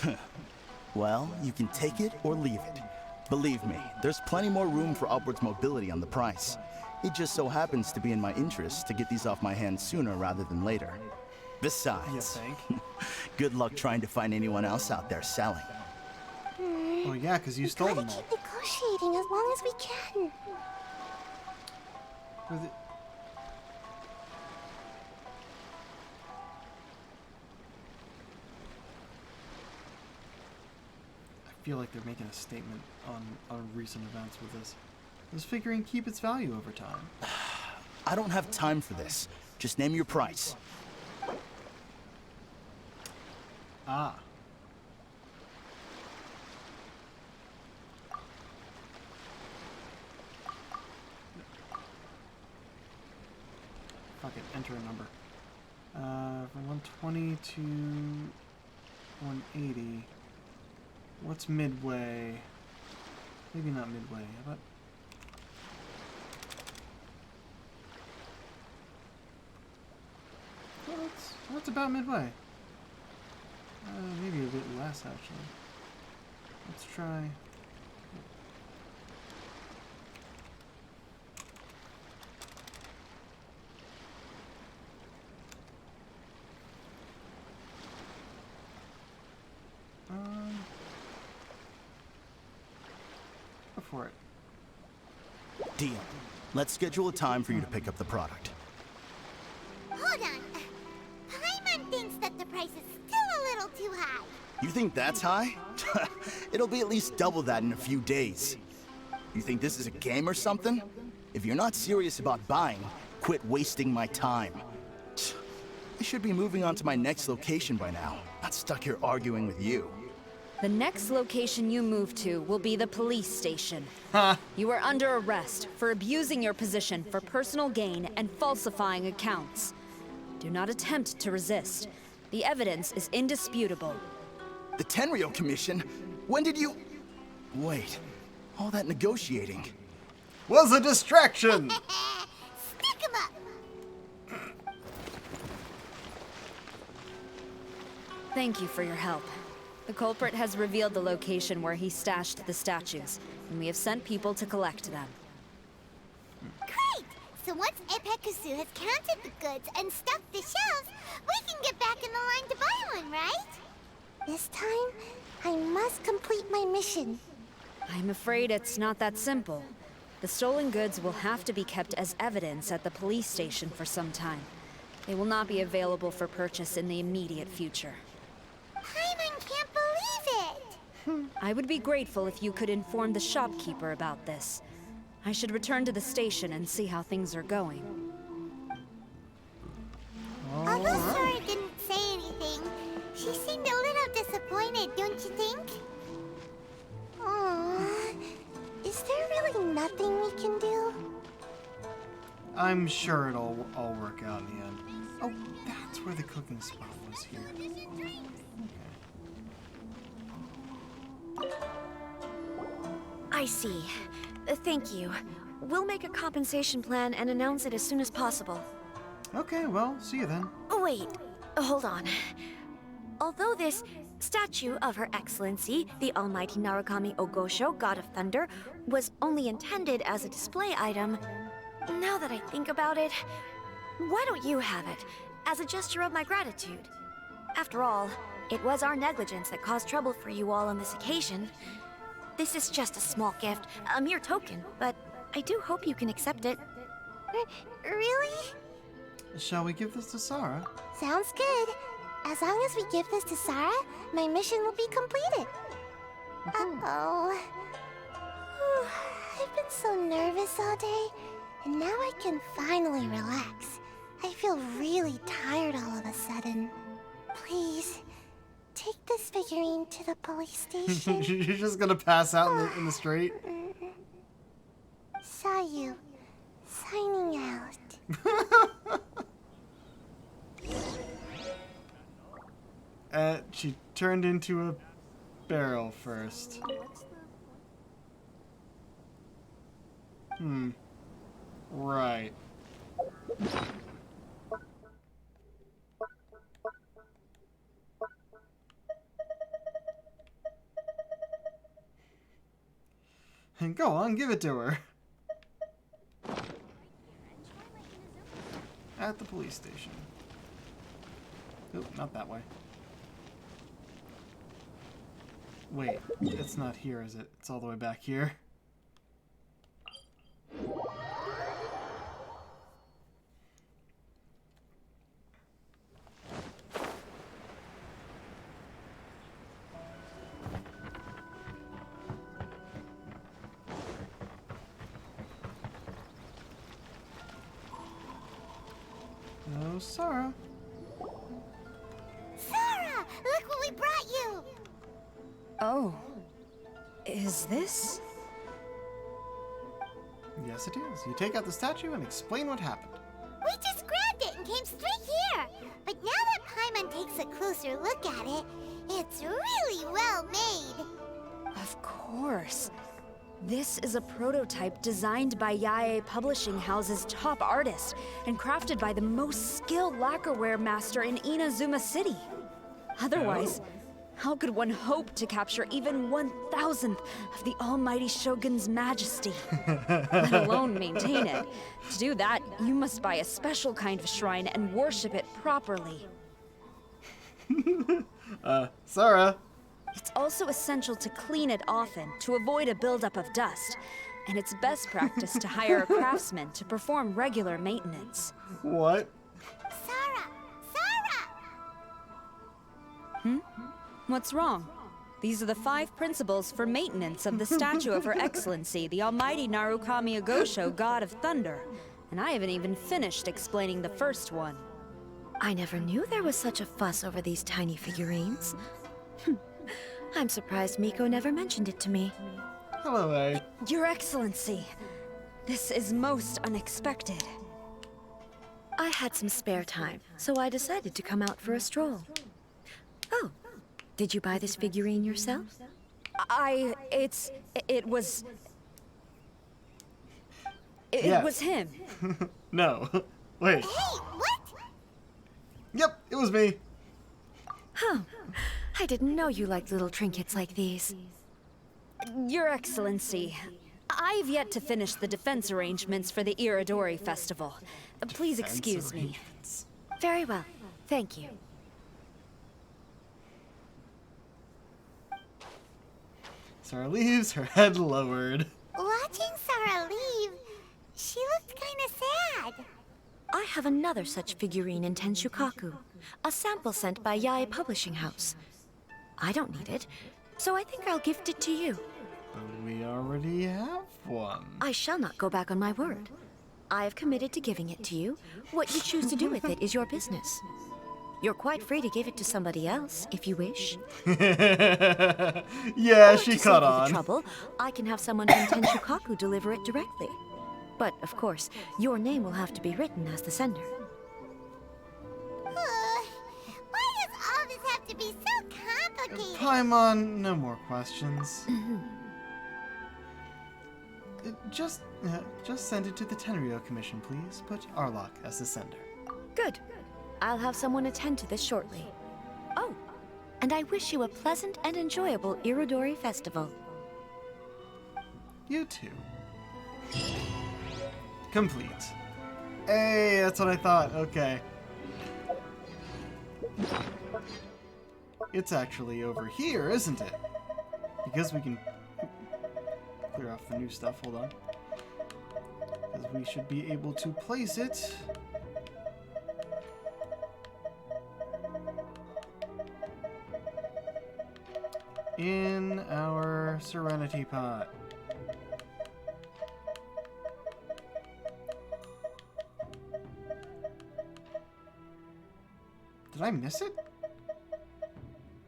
hours. Well, you can take it or leave it. Believe me, there's plenty more room for upwards mobility on the price. It just so happens to be in my interest to get these off my hands sooner rather than later. Besides, good luck trying to find anyone else out there selling. Oh yeah, because you stole them all. Keep negotiating as long as we can. I feel like they're making a statement on recent events with this. This figurine keep its value over time. I don't have time for this. Just name your price. Ah. Fuck it, enter a number. From 120 to 180. What's midway? Maybe not midway, how about... Well, that's about midway. Maybe a bit less, actually. Let's try... Go for it. Deal. Let's schedule a time for you to pick up the product. Hold on. Paimon thinks that the price is still a little too high. You think that's high? It'll be at least double that in a few days. You think this is a game or something? If you're not serious about buying, quit wasting my time. I should be moving on to my next location by now, not stuck here arguing with you. The next location you move to will be the police station. You are under arrest for abusing your position for personal gain and falsifying accounts. Do not attempt to resist. The evidence is indisputable. The Tenryou Commission? When did you... Wait, all that negotiating... Was a distraction! Stick 'em up! Thank you for your help. The culprit has revealed the location where he stashed the statues, and we have sent people to collect them. Great! So once Epekusu has counted the goods and stuffed the shelves, we can get back in the line to buy one, right? This time, I must complete my mission. I'm afraid it's not that simple. The stolen goods will have to be kept as evidence at the police station for some time. They will not be available for purchase in the immediate future. Paimon can't believe it! I would be grateful if you could inform the shopkeeper about this. I should return to the station and see how things are going. Although Sora didn't say anything, she seemed a little disappointed, don't you think? Aww. Is there really nothing we can do? I'm sure it'll all work out in the end. Oh, that's where the cooking spot was here. I see. Thank you. We'll make a compensation plan and announce it as soon as possible. Okay, well, see you then. Wait, hold on. Although this statue of Her Excellency, the Almighty Narukami Ogosho, God of Thunder, was only intended as a display item, now that I think about it, why don't you have it, as a gesture of my gratitude? After all, it was our negligence that caused trouble for you all on this occasion. This is just a small gift, a mere token, but I do hope you can accept it. Really? Shall we give this to Sarah? Sounds good. As long as we give this to Sarah, my mission will be completed. Uh-oh. I've been so nervous all day, and now I can finally relax. I feel really tired all of a sudden. Please, take this figurine to the police station. You're just gonna pass out in the street? Sayu, signing out. She turned into a barrel first. Right. And go on, give it to her. At the police station. Oop, not that way. Wait, it's not here, is it? It's all the way back here. Oh, Sarah. Sarah, look what we brought you! Oh. Is this? Yes, it is. You take out the statue and explain what happened. We just grabbed it and came straight here. But now that Paimon takes a closer look at it, it's really well made. Of course. This is a prototype designed by Yae Publishing House's top artist and crafted by the most skilled lacquerware master in Inazuma City. Otherwise, how could one hope to capture even 1,000th of the Almighty Shogun's majesty, let alone maintain it? To do that, you must buy a special kind of shrine and worship it properly. Sarah. It's also essential to clean it often to avoid a buildup of dust, and it's best practice to hire a craftsman to perform regular maintenance. What? Sarah! Sarah! What's wrong? These are the 5 principles for maintenance of the statue of Her Excellency, the Almighty Narukami Ogosho, God of Thunder. And I haven't even finished explaining the first one. I never knew there was such a fuss over these tiny figurines. I'm surprised Miko never mentioned it to me. Hello, A. Your Excellency, this is most unexpected. I had some spare time, so I decided to come out for a stroll. Oh, did you buy this figurine yourself? It was him. No. Wait. Hey, what? Yep, it was me. Huh. I didn't know you liked little trinkets like these. Your Excellency, I've yet to finish the defense arrangements for the Iridori Festival. Please excuse me. Very well. Thank you. Sarah leaves, her head lowered. Watching Sarah leave, she looked kinda sad. I have another such figurine in Tenshukaku, a sample sent by Yae Publishing House. I don't need it, so I think I'll gift it to you. But we already have one. I shall not go back on my word. I have committed to giving it to you. What you choose to do with it is your business. You're quite free to give it to somebody else, if you wish. Yeah, she caught on. The trouble, I can have someone from Tenshukaku deliver it directly. But, of course, your name will have to be written as the sender. Why does all this have to be so complicated? Paimon, no more questions. Just send it to the Tenryo Commission, please. Put Arlok as the sender. Good. I'll have someone attend to this shortly. Oh, and I wish you a pleasant and enjoyable Irodori Festival. You too. Complete. Hey, that's what I thought. Okay. It's actually over here, isn't it? Because we can clear off the new stuff. Hold on. Because we should be able to place it. In our Serenity Pot. Did I miss it?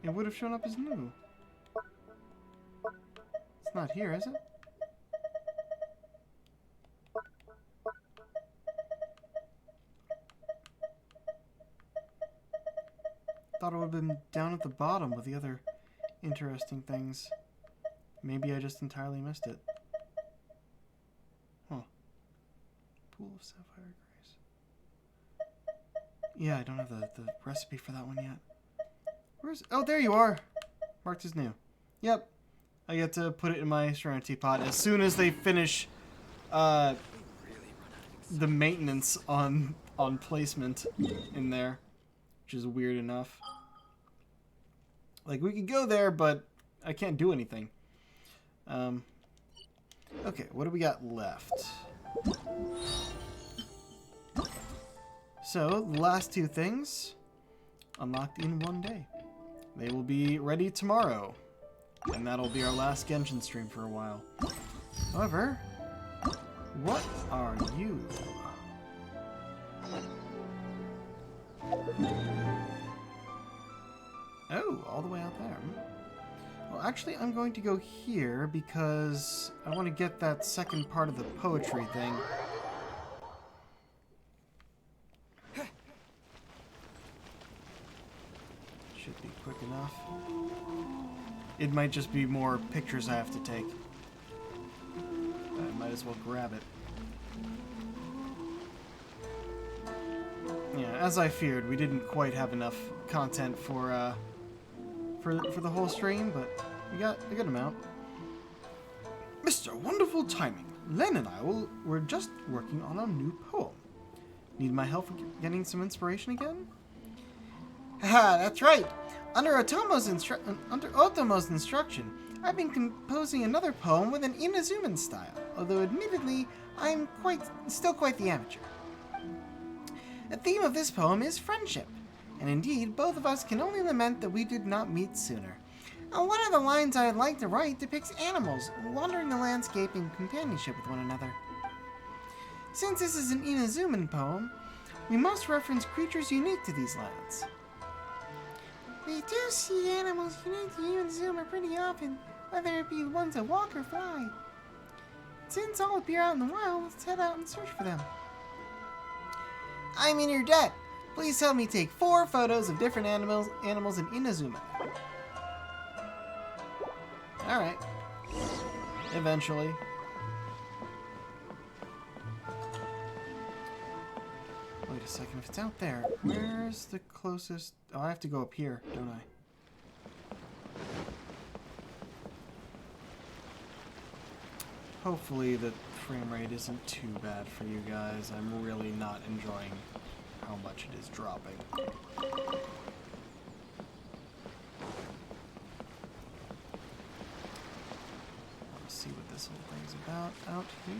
It would have shown up as new. It's not here, is it? Thought it would have been down at the bottom with the other interesting things. Maybe I just entirely missed it. Huh. Pool of Sapphire Grace. Yeah, I don't have the recipe for that one yet. Where's... Oh, there you are! Marked as new. Yep. I get to put it in my Serenity Pot as soon as they finish the maintenance on placement in there. Which is weird enough. Like, we could go there, but I can't do anything. Okay, what do we got left? So, the last two things unlocked in one day. They will be ready tomorrow. And that'll be our last Genshin stream for a while. However, what are you? Oh, all the way out there. Well, actually, I'm going to go here because I want to get that second part of the poetry thing. Should be quick enough. It might just be more pictures I have to take. I might as well grab it. Yeah, as I feared, we didn't quite have enough content for the whole stream, but we got a good amount. Mr. Wonderful Timing, Len and I were just working on a new poem. Need my help for getting some inspiration again? Haha, that's right. Under Otomo's instruction, I've been composing another poem with an Inazuman style, although admittedly, I'm still quite the amateur. The theme of this poem is friendship, and indeed, both of us can only lament that we did not meet sooner. One of the lines I'd like to write depicts animals wandering the landscape in companionship with one another. Since this is an Inazuman poem, we must reference creatures unique to these lands. We do see animals unique to Inazuma pretty often, whether it be ones that walk or fly. Since all appear out in the wild, let's head out and search for them. I'm in your debt. Please help me take 4 photos of different animals in Inazuma. Alright. Eventually. Wait a second, if it's out there, where's the closest... Oh, I have to go up here, don't I? Hopefully the frame rate isn't too bad for you guys. I'm really not enjoying how much it is dropping. is about out here.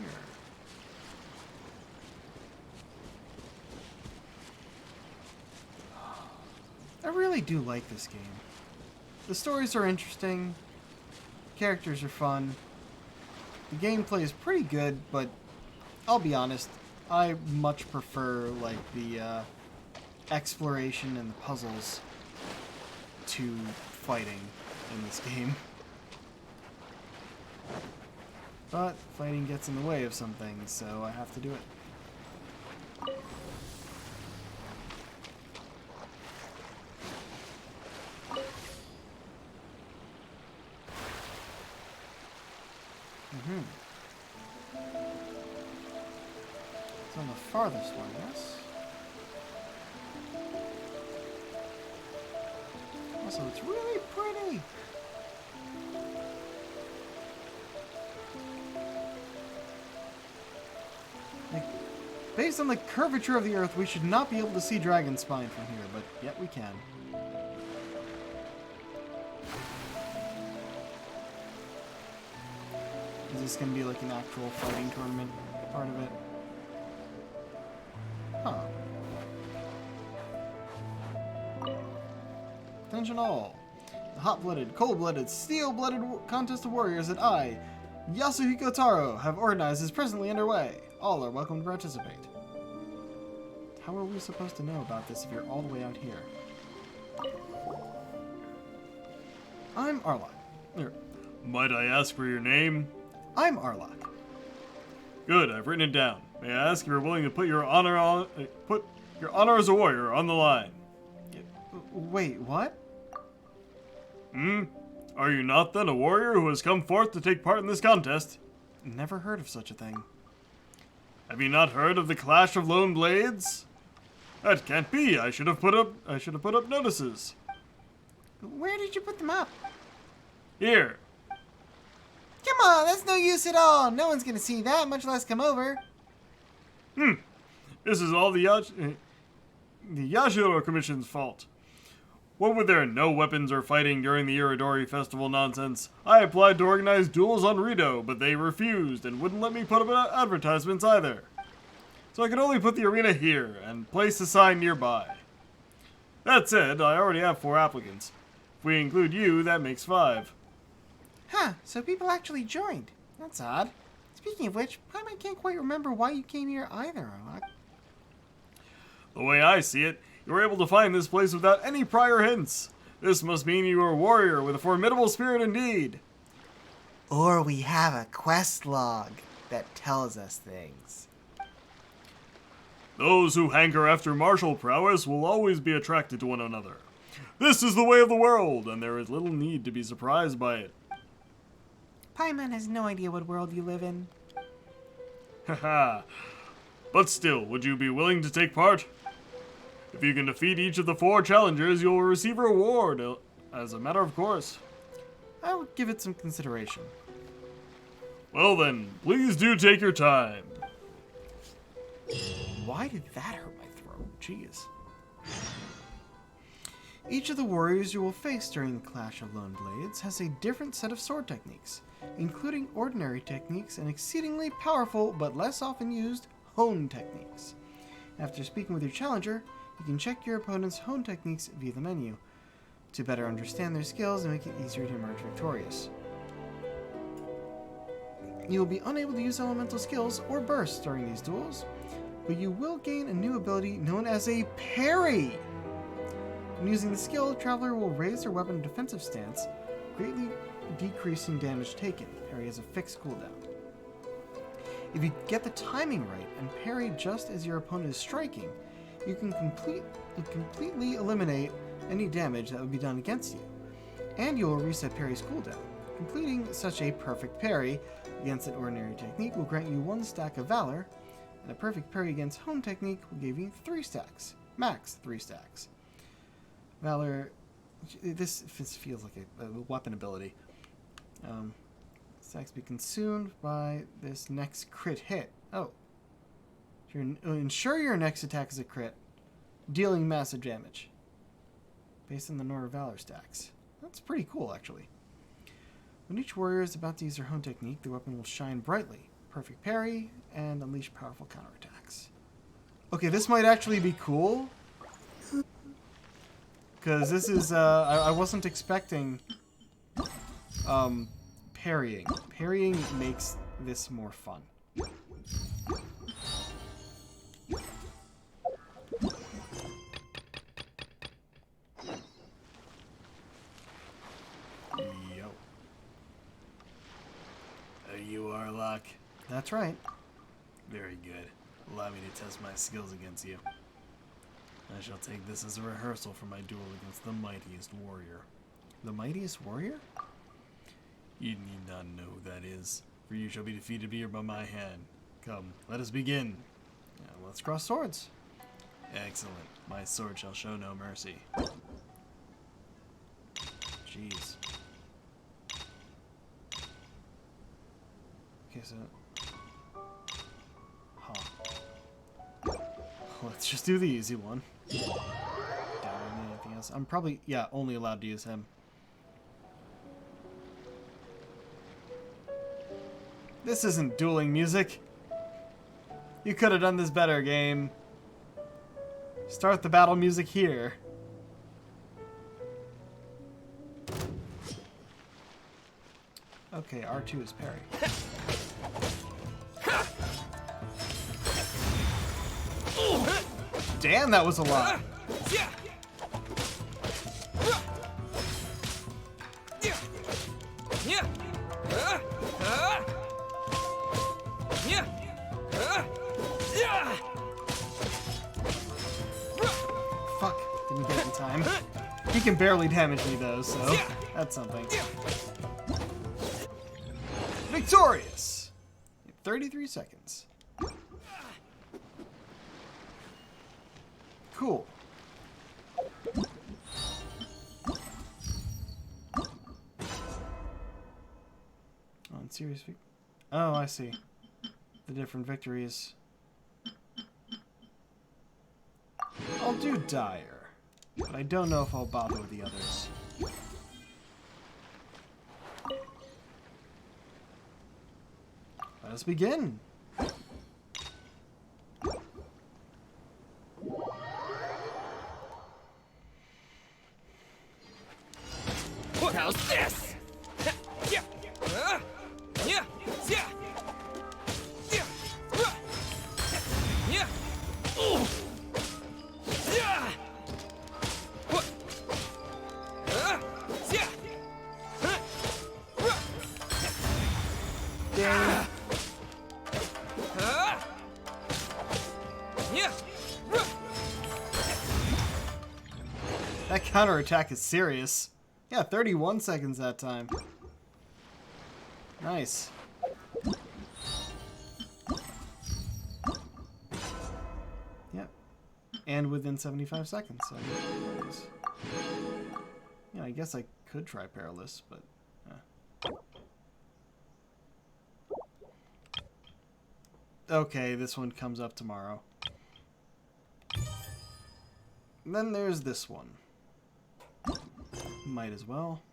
I really do like this game. The stories are interesting, characters are fun, the gameplay is pretty good, but I'll be honest, I much prefer like the exploration and the puzzles to fighting in this game. But fighting gets in the way of some things, so I have to do it. It's on the farthest one, yes? Also, it's really pretty! Like, based on the curvature of the Earth, we should not be able to see Dragon Spine from here, but yet we can. Is this going to be like an actual fighting tournament part of it? Huh. Attention all. The hot-blooded, cold-blooded, steel-blooded contest of warriors that I, Yasuhiko Taro, have organized is presently underway. All are welcome to participate. How are we supposed to know about this if you're all the way out here? I'm Arlok. Might I ask for your name? I'm Arlok. Good, I've written it down. May I ask if you're willing to put your honor as a warrior on the line? Wait, what? Are you not then a warrior who has come forth to take part in this contest? Never heard of such a thing. Have you not heard of the Clash of Lone Blades? That can't be. I should have put up notices. Where did you put them up? Here. Come on, that's no use at all. No one's gonna see that, much less come over. This is all the Yashiro Commission's fault. What with their no weapons or fighting during the Iridori Festival nonsense, I applied to organize duels on Rito, but they refused and wouldn't let me put up advertisements either. So I could only put the arena here and place a sign nearby. That said, I already have 4 applicants. If we include you, that makes 5. Huh, so people actually joined. That's odd. Speaking of which, I can't quite remember why you came here either, Arlok. The way I see it, you were able to find this place without any prior hints. This must mean you are a warrior with a formidable spirit indeed. Or we have a quest log that tells us things. Those who hanker after martial prowess will always be attracted to one another. This is the way of the world, and there is little need to be surprised by it. Paimon has no idea what world you live in. Haha. But still, would you be willing to take part? If you can defeat each of the 4 challengers, you will receive a reward, as a matter of course. I would give it some consideration. Well then, please do take your time. Why did that hurt my throat? Jeez. Each of the warriors you will face during the Clash of Lone Blades has a different set of sword techniques, including ordinary techniques and exceedingly powerful but less often used hone techniques. After speaking with your challenger, you can check your opponent's hone techniques via the menu to better understand their skills and make it easier to emerge victorious. You will be unable to use elemental skills or bursts during these duels, but you will gain a new ability known as a parry. When using the skill, the traveler will raise their weapon defensive stance, greatly decreasing damage taken. Parry has a fixed cooldown. If you get the timing right and parry just as your opponent is striking, you can completely eliminate any damage that would be done against you, and you will reset parry's cooldown. Completing such a perfect parry against an ordinary technique will grant you 1 stack of Valor, and a perfect parry against hone technique will give you 3 stacks, max 3 stacks. Valor, this feels like a weapon ability. Stacks be consumed by this next crit hit. Oh. Ensure your next attack is a crit, dealing massive damage. Based on the number of Valor stacks. That's pretty cool, actually. When each warrior is about to use their own technique, the weapon will shine brightly. Perfect parry, and unleash powerful counterattacks. Okay, this might actually be cool. Because this is, I wasn't expecting, parrying. Parrying makes this more fun. Yo. Are you Arlok? That's right. Very good. Allow me to test my skills against you. I shall take this as a rehearsal for my duel against the mightiest warrior. The mightiest warrior? You need not know who that is, for you shall be defeated here by my hand. Come, let us begin. Let's cross swords. Excellent. My sword shall show no mercy. Jeez. Okay, so... Huh. Let's just do the easy one. Don't need anything else. I'm probably, yeah, only allowed to use him. This isn't dueling music. You could have done this better, game. Start the battle music here. Okay, R2 is parry. Damn, that was a lot. Fuck, didn't get it in time. He can barely damage me though, so that's something. Victorious! In 33 seconds. Cool. On serious oh, I see. The different victories. I'll do Dire, but I don't know if I'll bother with the others. Let us begin. How's this? That counterattack is serious. Yeah, 31 seconds that time. Nice. Yep. And within 75 seconds. So yeah, I guess I could try Perilous, but... Okay, this one comes up tomorrow. And then there's this one. Might as well.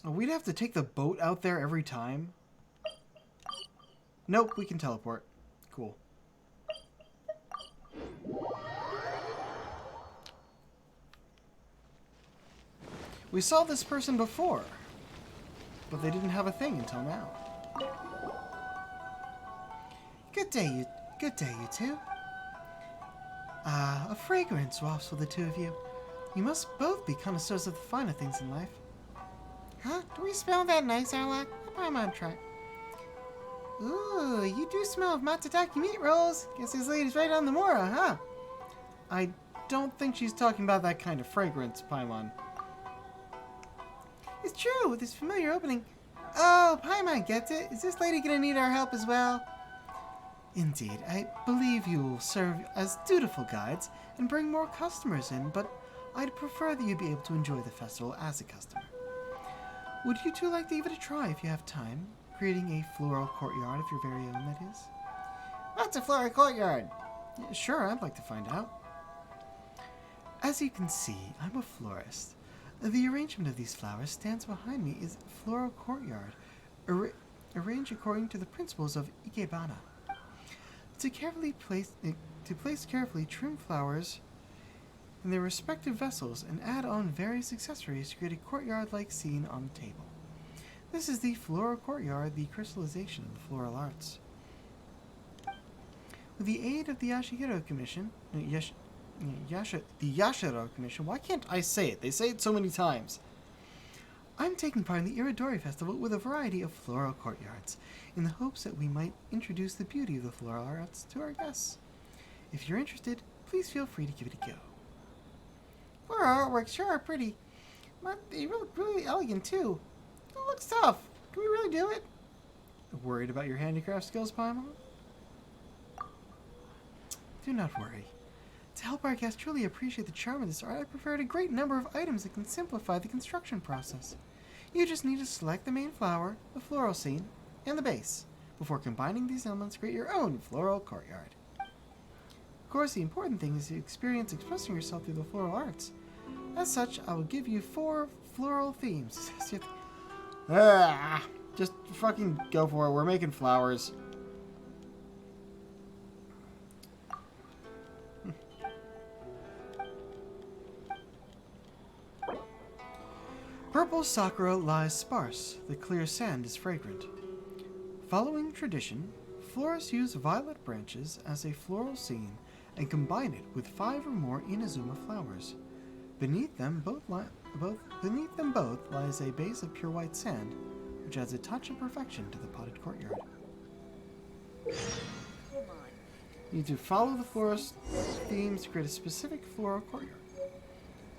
Oh, we'd have to take the boat out there every time? Nope, we can teleport. Cool. We saw this person before, but they didn't have a thing until now. Good day, you two. A fragrance wafts for the two of you. You must both be connoisseurs of the finer things in life. Huh? Do we smell that nice, Arlok? I'm on track. Ooh, you do smell of matsutake meat rolls. Guess this lady's right on the Mora, huh? I don't think she's talking about that kind of fragrance, Paimon. It's true, with this familiar opening. Oh, Paimon gets it. Is this lady gonna need our help as well? Indeed, I believe you will serve as dutiful guides and bring more customers in, but I'd prefer that you be able to enjoy the festival as a customer. Would you two like to give it a try if you have time? Creating a floral courtyard of your very own, that is. What's a floral courtyard? Yeah, sure, I'd like to find out. As you can see, I'm a florist. The arrangement of these flowers stands behind me is floral courtyard, arranged according to the principles of Ikebana. To place carefully trim flowers in their respective vessels and add on various accessories to create a courtyard-like scene on the table. This is the floral courtyard, the crystallization of the floral arts. With the aid of the Yashihiro Commission, the Yashiro Commission, why can't I say it? They say it so many times. I'm taking part in the Iridori Festival with a variety of floral courtyards, in the hopes that we might introduce the beauty of the floral arts to our guests. If you're interested, please feel free to give it a go. Floral artworks sure are pretty, but they look really elegant too. It looks tough. Can we really do it? Worried about your handicraft skills, Paimon? Do not worry. To help our guests truly appreciate the charm of this art, I prepared a great number of items that can simplify the construction process. You just need to select the main flower, the floral scene, and the base. Before combining these elements, create your own floral courtyard. Of course, the important thing is to experience expressing yourself through the floral arts. As such, I will give you 4 floral themes. Just fucking go for it. We're making flowers. Purple sakura lies sparse. The clear sand is fragrant. Following tradition, florists use violet branches as a floral scene and combine it with 5 or more Inazuma flowers. Beneath them both lies a base of pure white sand, which adds a touch of perfection to the potted courtyard. You need to follow the florist themes to create a specific floral courtyard.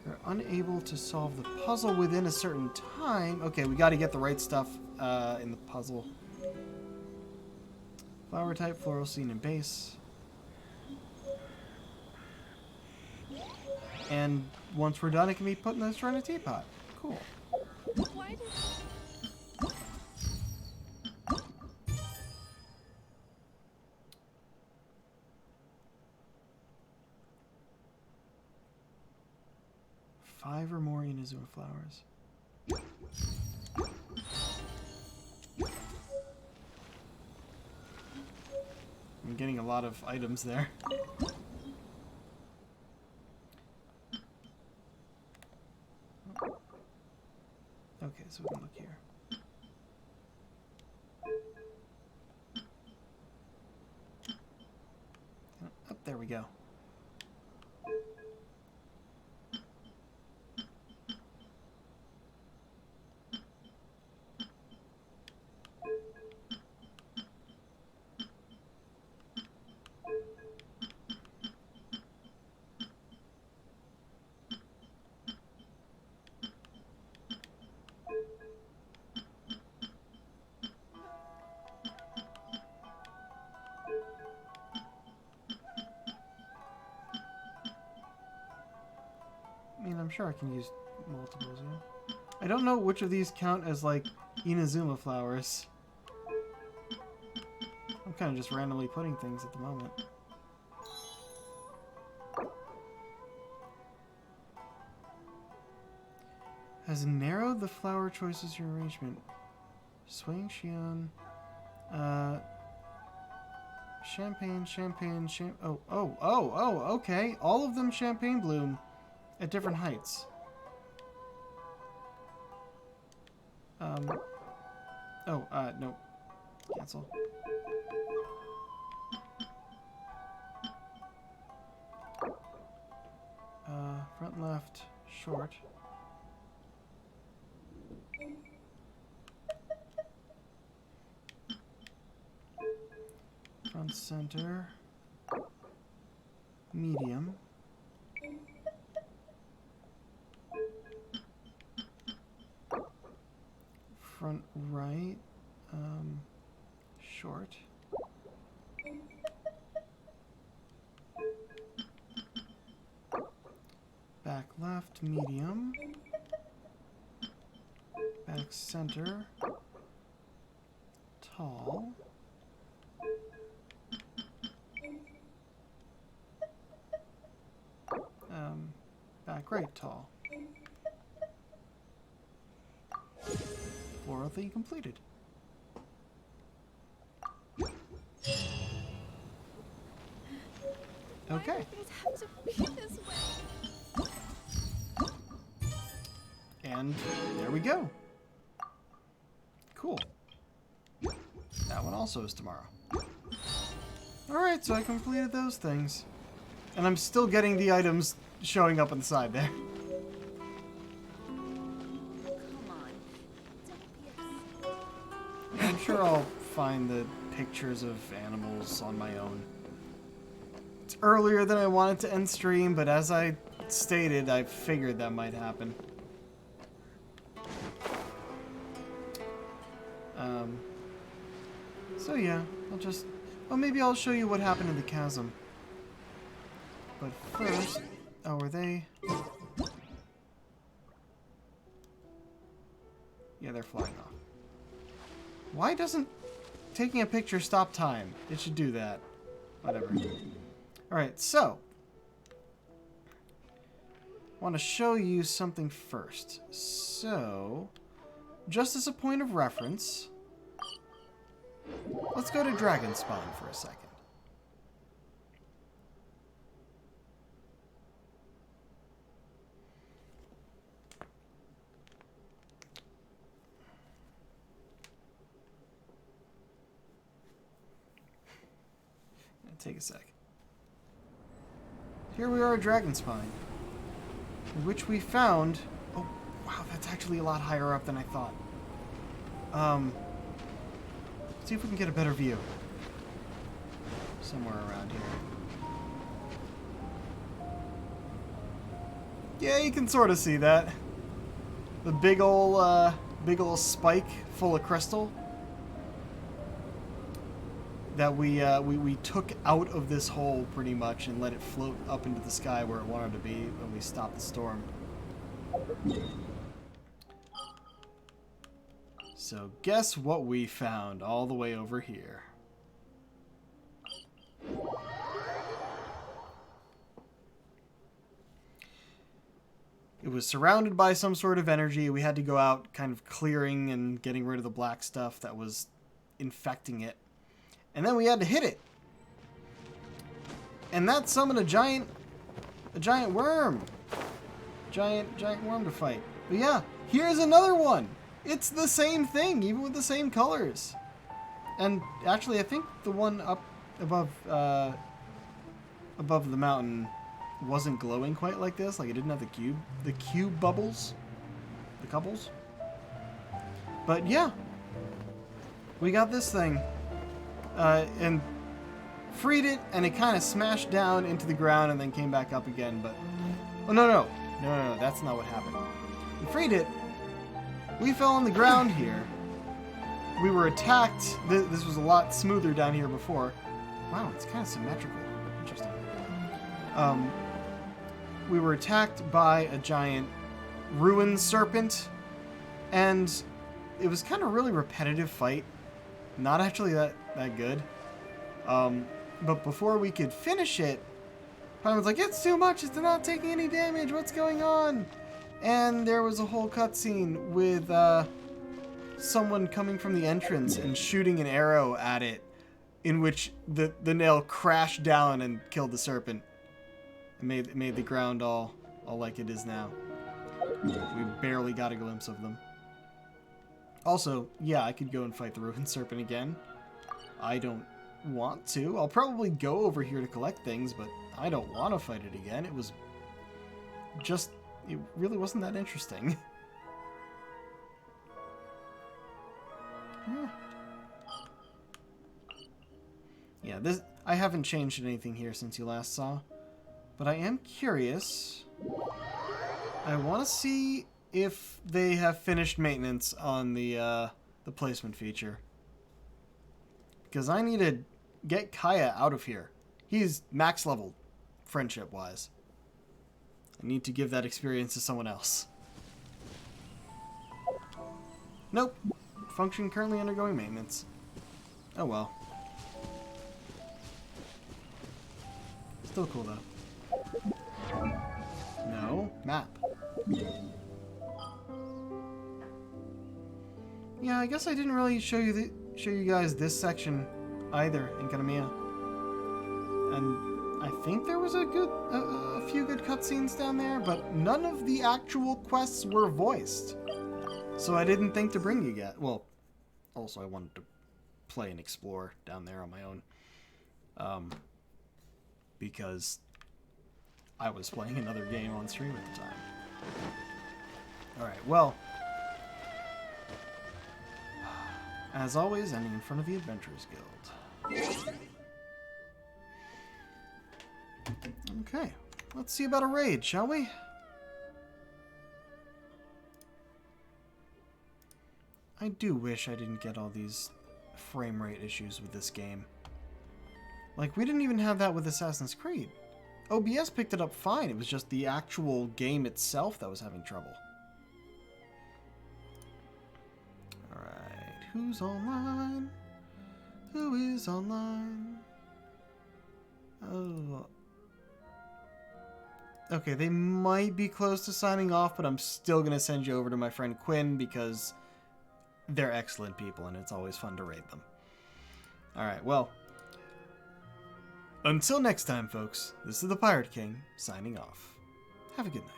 You're unable to solve the puzzle within a certain time. Okay, we got to get the right stuff in the puzzle. Flower type, floral scene, and base. And once we're done, it can be put in the Serena teapot. Cool. Why did... 5 or more Inazuma flowers. I'm getting a lot of items there. Okay, so we can look here. Oh, there we go. I mean, I'm sure I can use multiples, yeah. I don't know which of these count as, like, Inazuma flowers. I'm kind of just randomly putting things at the moment. Has narrowed the flower choices your arrangement. Swaying Xian. Champagne, okay. All of them champagne bloom at different heights. No. Cancel. Front left, short. Front center, medium. Front right, short. Back left, medium. Back center, tall. Great, tall. Floral thing completed. Okay. And there we go. Cool. That one also is tomorrow. Alright, so I completed those things. And I'm still getting the items showing up on the side there. I'm sure I'll find the pictures of animals on my own. It's earlier than I wanted to end stream, but as I stated, I figured that might happen. So yeah, well, maybe I'll show you what happened in the chasm. But first, oh, are they? Yeah, they're flying off. Why doesn't taking a picture stop time? It should do that. Whatever. Alright, so. I want to show you something first. So, just as a point of reference, let's go to Dragon Spawn for a second. Take a sec. Here we are at Dragon Spine, in which we found... Oh, wow, that's actually a lot higher up than I thought. Let's see if we can get a better view. Somewhere around here. Yeah, you can sort of see that. The big ol' spike full of crystal that we took out of this hole pretty much and let it float up into the sky where it wanted to be when we stopped the storm. So guess what we found all the way over here. It was surrounded by some sort of energy. We had to go out kind of clearing and getting rid of the black stuff that was infecting it. And then we had to hit it. And that summoned a giant worm. Giant worm to fight. But yeah, here's another one. It's the same thing, even with the same colors. And actually, I think the one up above the mountain wasn't glowing quite like this. Like it didn't have the cube bubbles, the couples. But yeah, we got this thing. And freed it, and it kind of smashed down into the ground and then came back up again, but... Oh, no, that's not what happened. We freed it, we fell on the ground here, we were attacked, this was a lot smoother down here before. Wow, it's kind of symmetrical. Interesting. We were attacked by a giant ruin serpent, and it was kind of a really repetitive fight. Not actually that good. But before we could finish it, Paimon's like, it's too much, it's not taking any damage, what's going on? And there was a whole cutscene with someone coming from the entrance and shooting an arrow at it, in which the nail crashed down and killed the serpent. It made the ground all like it is now. We barely got a glimpse of them. Also, yeah, I could go and fight the ruined serpent again. I don't want to. I'll probably go over here to collect things, but I don't want to fight it again. It was just... It really wasn't that interesting. Yeah, this... I haven't changed anything here since you last saw. But I am curious. I want to see if they have finished maintenance on the placement feature. Because I need to get Kaya out of here. He's max level, friendship-wise. I need to give that experience to someone else. Nope. Function currently undergoing maintenance. Oh well. Still cool though. No, map. Yeah, I guess I didn't really show you guys this section either in Kanamiya. And I think there was a few good cutscenes down there, but none of the actual quests were voiced. So I didn't think to bring you yet. Well, also I wanted to play and explore down there on my own. Because I was playing another game on stream at the time. Alright, well, as always, ending in front of the Adventurers Guild. Okay, let's see about a raid, shall we? I do wish I didn't get all these frame rate issues with this game. Like, we didn't even have that with Assassin's Creed. OBS picked it up fine, it was just the actual game itself that was having trouble. Alright, who's online? Who is online? Oh. Okay, they might be close to signing off, but I'm still going to send you over to my friend Quinn because they're excellent people and it's always fun to raid them. Alright, well, until next time, folks, this is the Pirate King signing off. Have a good night.